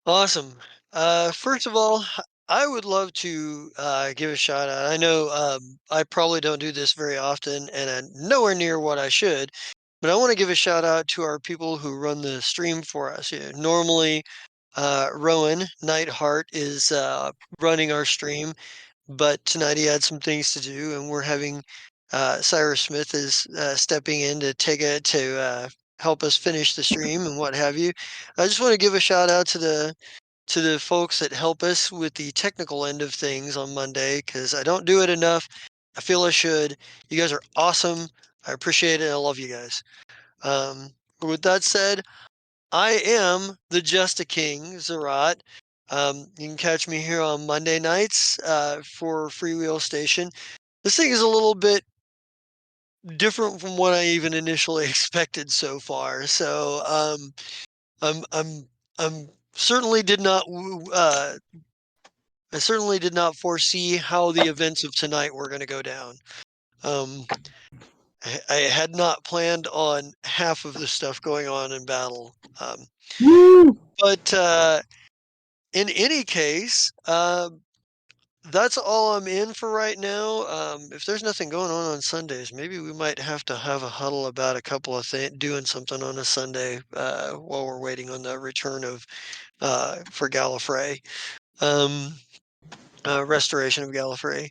Awesome. First of all, I would love to give a shout out. I know I probably don't do this very often and I'm nowhere near what I should, but I want to give a shout out to our people who run the stream for us. Normally, Rowan Nightheart is running our stream, but tonight he had some things to do, and we're having Cyrus Smith is stepping in to take it to help us finish the stream and what have you. I just want to give a shout out to the folks that help us with the technical end of things on Monday, because I don't do it enough. I feel I should. You guys are awesome. I appreciate it. I love you guys. With that said, I am the Just a King, Zerat. You can catch me here on Monday nights for Freewheel Station. This thing is a little bit different from what I even initially expected so far. So I'm certainly did not I certainly did not foresee how the events of tonight were going to go down. Um, I had not planned on half of the stuff going on in battle. But in any case, that's all I'm in for right now. If there's nothing going on Sundays, maybe we might have to have a huddle about a couple of things, doing something on a Sunday while we're waiting on the return of for Gallifrey, restoration of Gallifrey.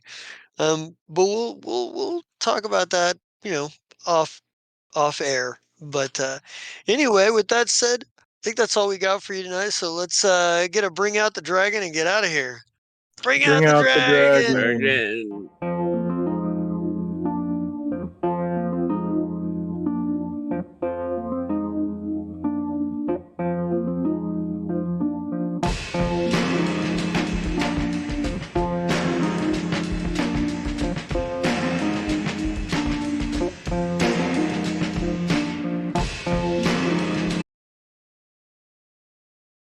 But we'll talk about that, you know, off air. But anyway, with that said, I think that's all we got for you tonight. So let's bring out the dragon and get out of here. Bring out Bring the out the dragon. dragon. Again.